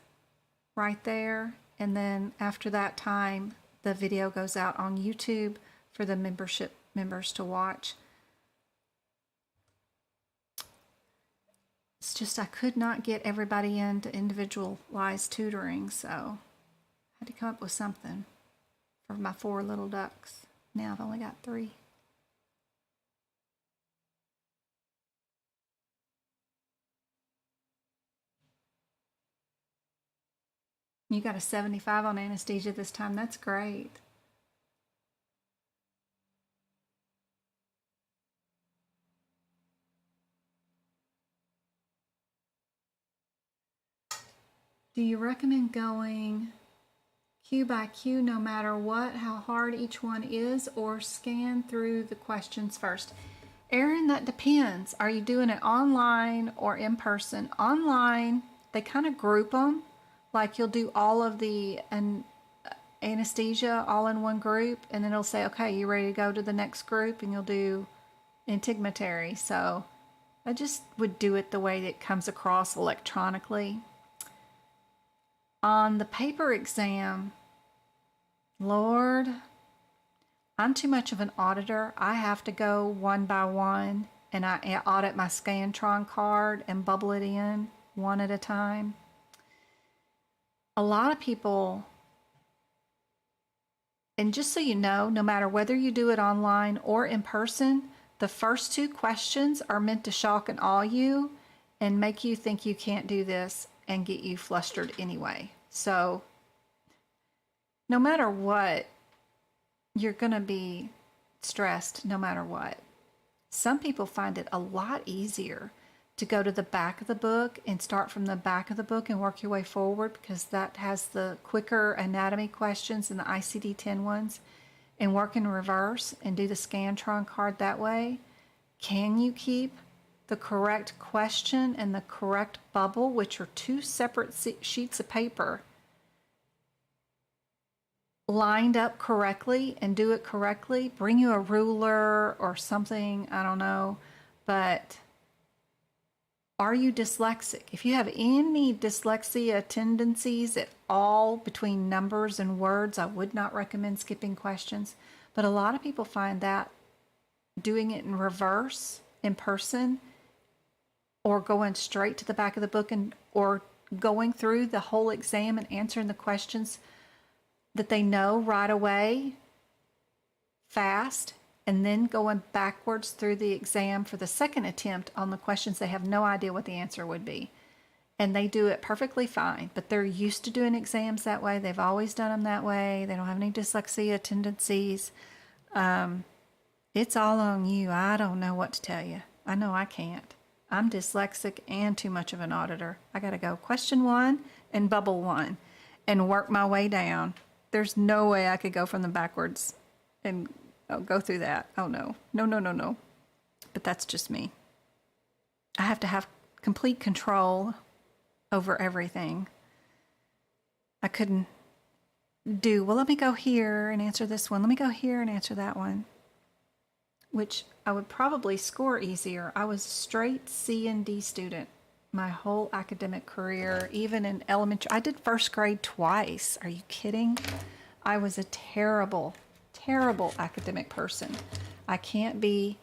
right there. And then after that time, the video goes out on YouTube for the membership members to watch. It's just I could not get everybody into individualized tutoring, so I had to come up with something for my 4 little ducks. Now I've only got 3. You got a 75 on anesthesia this time. That's great. Do you recommend going Q by Q no matter what, how hard each one is, or scan through the questions first? Erin, that depends. Are you doing it online or in person? Online, they kind of group them. Like you'll do all of the anesthesia all in one group, and then it'll say, okay, you ready to go to the next group? And you'll do integumentary. So I just would do it the way that it comes across electronically. On the paper exam, Lord, I'm too much of an auditor. I have to go one by one, and I audit my Scantron card and bubble it in one at a time. A lot of people, and just so you know, no matter whether you do it online or in person, the first 2 questions are meant to shock and awe you and make you think you can't do this and get you flustered anyway. So no matter what, you're going to be stressed no matter what. Some people find it a lot easier to go to the back of the book and start from the back of the book and work your way forward, because that has the quicker anatomy questions and the ICD-10 ones, and work in reverse and do the Scantron card that way. Can you keep the correct question and the correct bubble, which are 2 separate sheets of paper, lined up correctly and do it correctly? Bring you a ruler or something, I don't know, but are you dyslexic? If you have any dyslexia tendencies at all between numbers and words, I would not recommend skipping questions. But a lot of people find that doing it in reverse, in person, or going straight to the back of the book or going through the whole exam and answering the questions that they know right away, fast, and then going backwards through the exam for the second attempt on the questions they have no idea what the answer would be. And they do it perfectly fine, but they're used to doing exams that way. They've always done them that way. They don't have any dyslexia tendencies. It's all on you. I don't know what to tell you. I know I can't. I'm dyslexic and too much of an auditor. I got to go question 1 and bubble 1 and work my way down. There's no way I could go from the backwards and go through that. Oh, no. No, no, no, no. But that's just me. I have to have complete control over everything. I couldn't do, well, let me go here and answer this one. Let me go here and answer that one, which I would probably score easier. I was a straight C and D student my whole academic career, even in elementary. I did first grade twice. Are you kidding? I was a terrible, terrible academic person. I can't be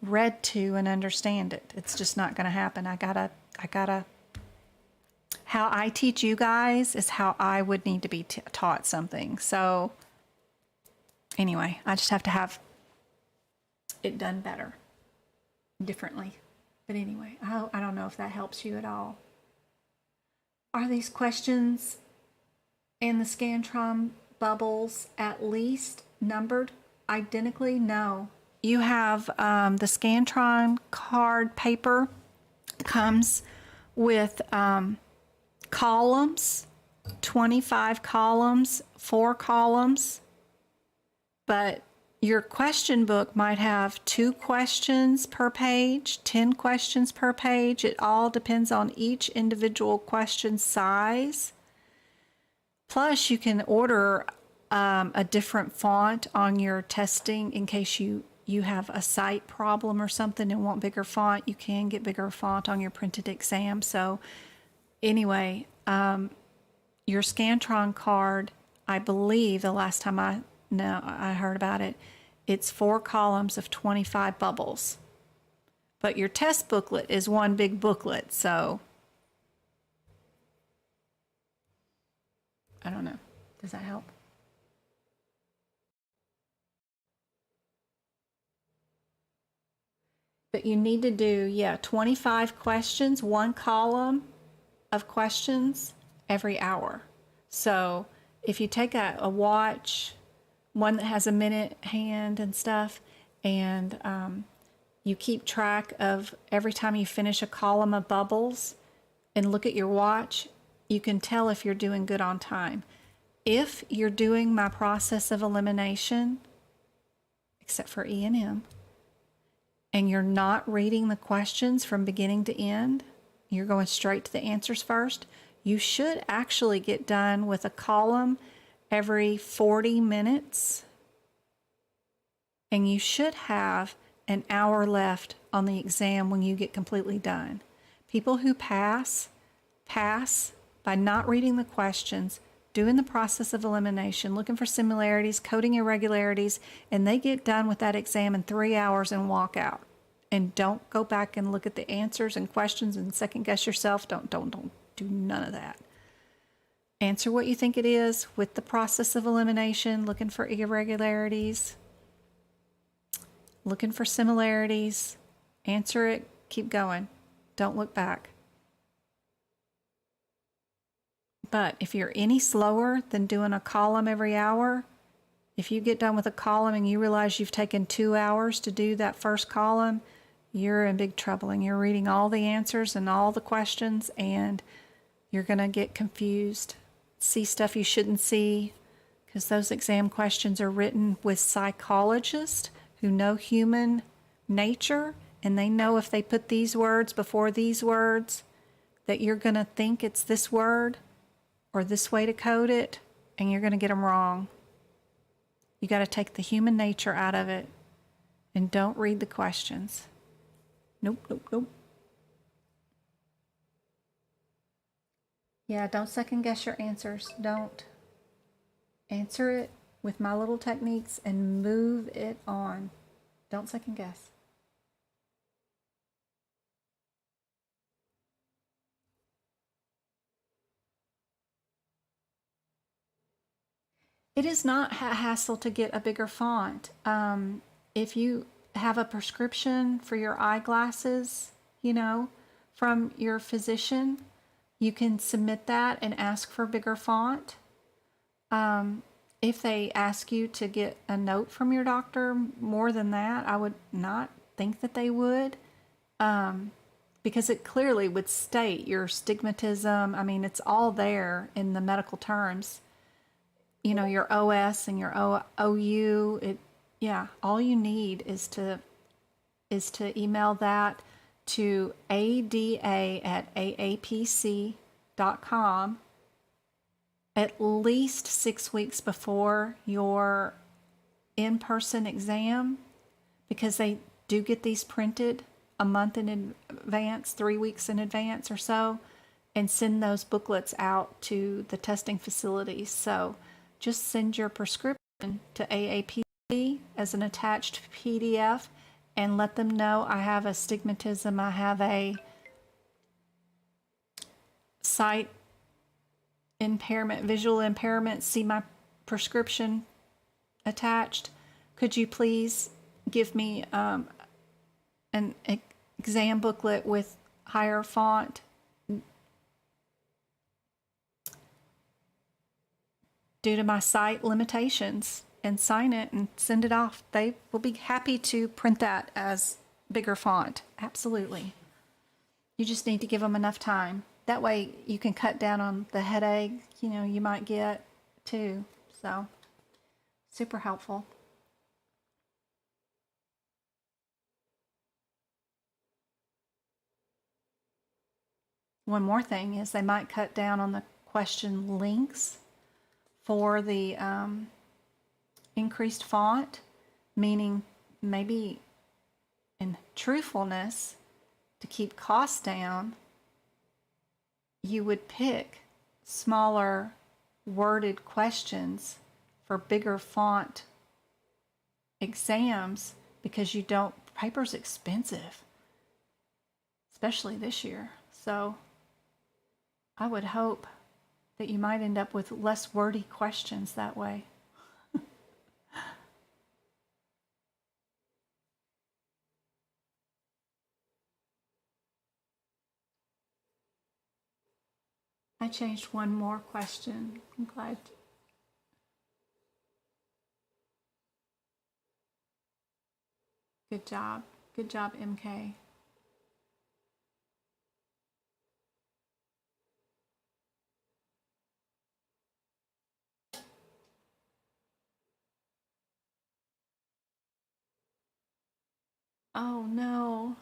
read to and understand it. It's just not going to happen. I gotta, how I teach you guys is how I would need to be taught something. So anyway, I just have to have it done better, differently. But anyway, I don't know if that helps you at all. Are these questions and the Scantron bubbles at least numbered identically? No. You have the Scantron card paper comes with columns, 25 columns, 4 columns, but your question book might have 2 questions per page, 10 questions per page. It all depends on each individual question size. Plus, you can order a different font on your testing in case you have a sight problem or something and want bigger font. You can get bigger font on your printed exam. So anyway, your Scantron card, I believe the last time I heard about it, it's 4 columns of 25 bubbles. But your test booklet is one big booklet, so I don't know. Does that help? But you need to do, 25 questions, 1 column of questions every hour. So if you take a watch, one that has a minute hand and stuff, and you keep track of every time you finish a column of bubbles and look at your watch, you can tell if you're doing good on time. If you're doing my process of elimination, except for E&M, and you're not reading the questions from beginning to end, you're going straight to the answers first, you should actually get done with a column every 40 minutes, and you should have an hour left on the exam when you get completely done. People who pass by not reading the questions, doing the process of elimination, looking for similarities, coding irregularities, and they get done with that exam in 3 hours and walk out. And don't go back and look at the answers and questions and second guess yourself. Don't do none of that. Answer what you think it is with the process of elimination, looking for irregularities, looking for similarities. Answer it, keep going. Don't look back. But if you're any slower than doing a column every hour, if you get done with a column and you realize you've taken 2 hours to do that first column, you're in big trouble, and you're reading all the answers and all the questions, and you're going to get confused, see stuff you shouldn't see, because those exam questions are written with psychologists who know human nature, and they know if they put these words before these words that you're going to think it's this word or this way to code it, and you're going to get them wrong. You got to take the human nature out of it and don't read the questions. Nope. Yeah, don't second guess your answers. Don't. Answer it with my little techniques and move it on. Don't second guess. It is not a hassle to get a bigger font. If you have a prescription for your eyeglasses, from your physician, you can submit that and ask for a bigger font. If they ask you to get a note from your doctor more than that, I would not think that they would. because it clearly would state your stigmatism. I mean, it's all there in the medical terms. You know, your OS and your OU. Yeah, all you need is to email that to ada@aapc.com at least 6 weeks before your in-person exam, because they do get these printed a month in advance, 3 weeks in advance or so, and send those booklets out to the testing facilities. So just send your prescription to AAPC as an attached PDF and let them know I have astigmatism, I have a sight impairment, visual impairment, see my prescription attached. Could you please give me an exam booklet with higher font due to my sight limitations, and sign it and send it off. They will be happy to print that as bigger font. Absolutely. You just need to give them enough time. That way you can cut down on the headache, you know, you might get too. So, super helpful. One more thing is they might cut down on the question links for the increased font, meaning maybe in truthfulness, to keep costs down, you would pick smaller worded questions for bigger font exams, because you don't, paper's expensive, especially this year. So I would hope that you might end up with less wordy questions that way. I changed one more question. I'm glad. Good job. Good job, MK. Oh no.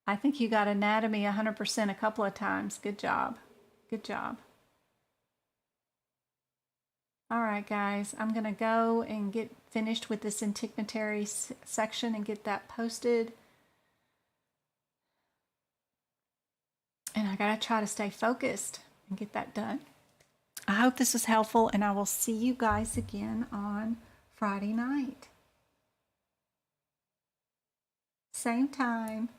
I think you got anatomy 100% a couple of times. Good job. Good job. All right, guys, I'm going to go and get finished with this integumentary section and get that posted. And I got to try to stay focused and get that done. I hope this was helpful, and I will see you guys again on Friday night. Same time.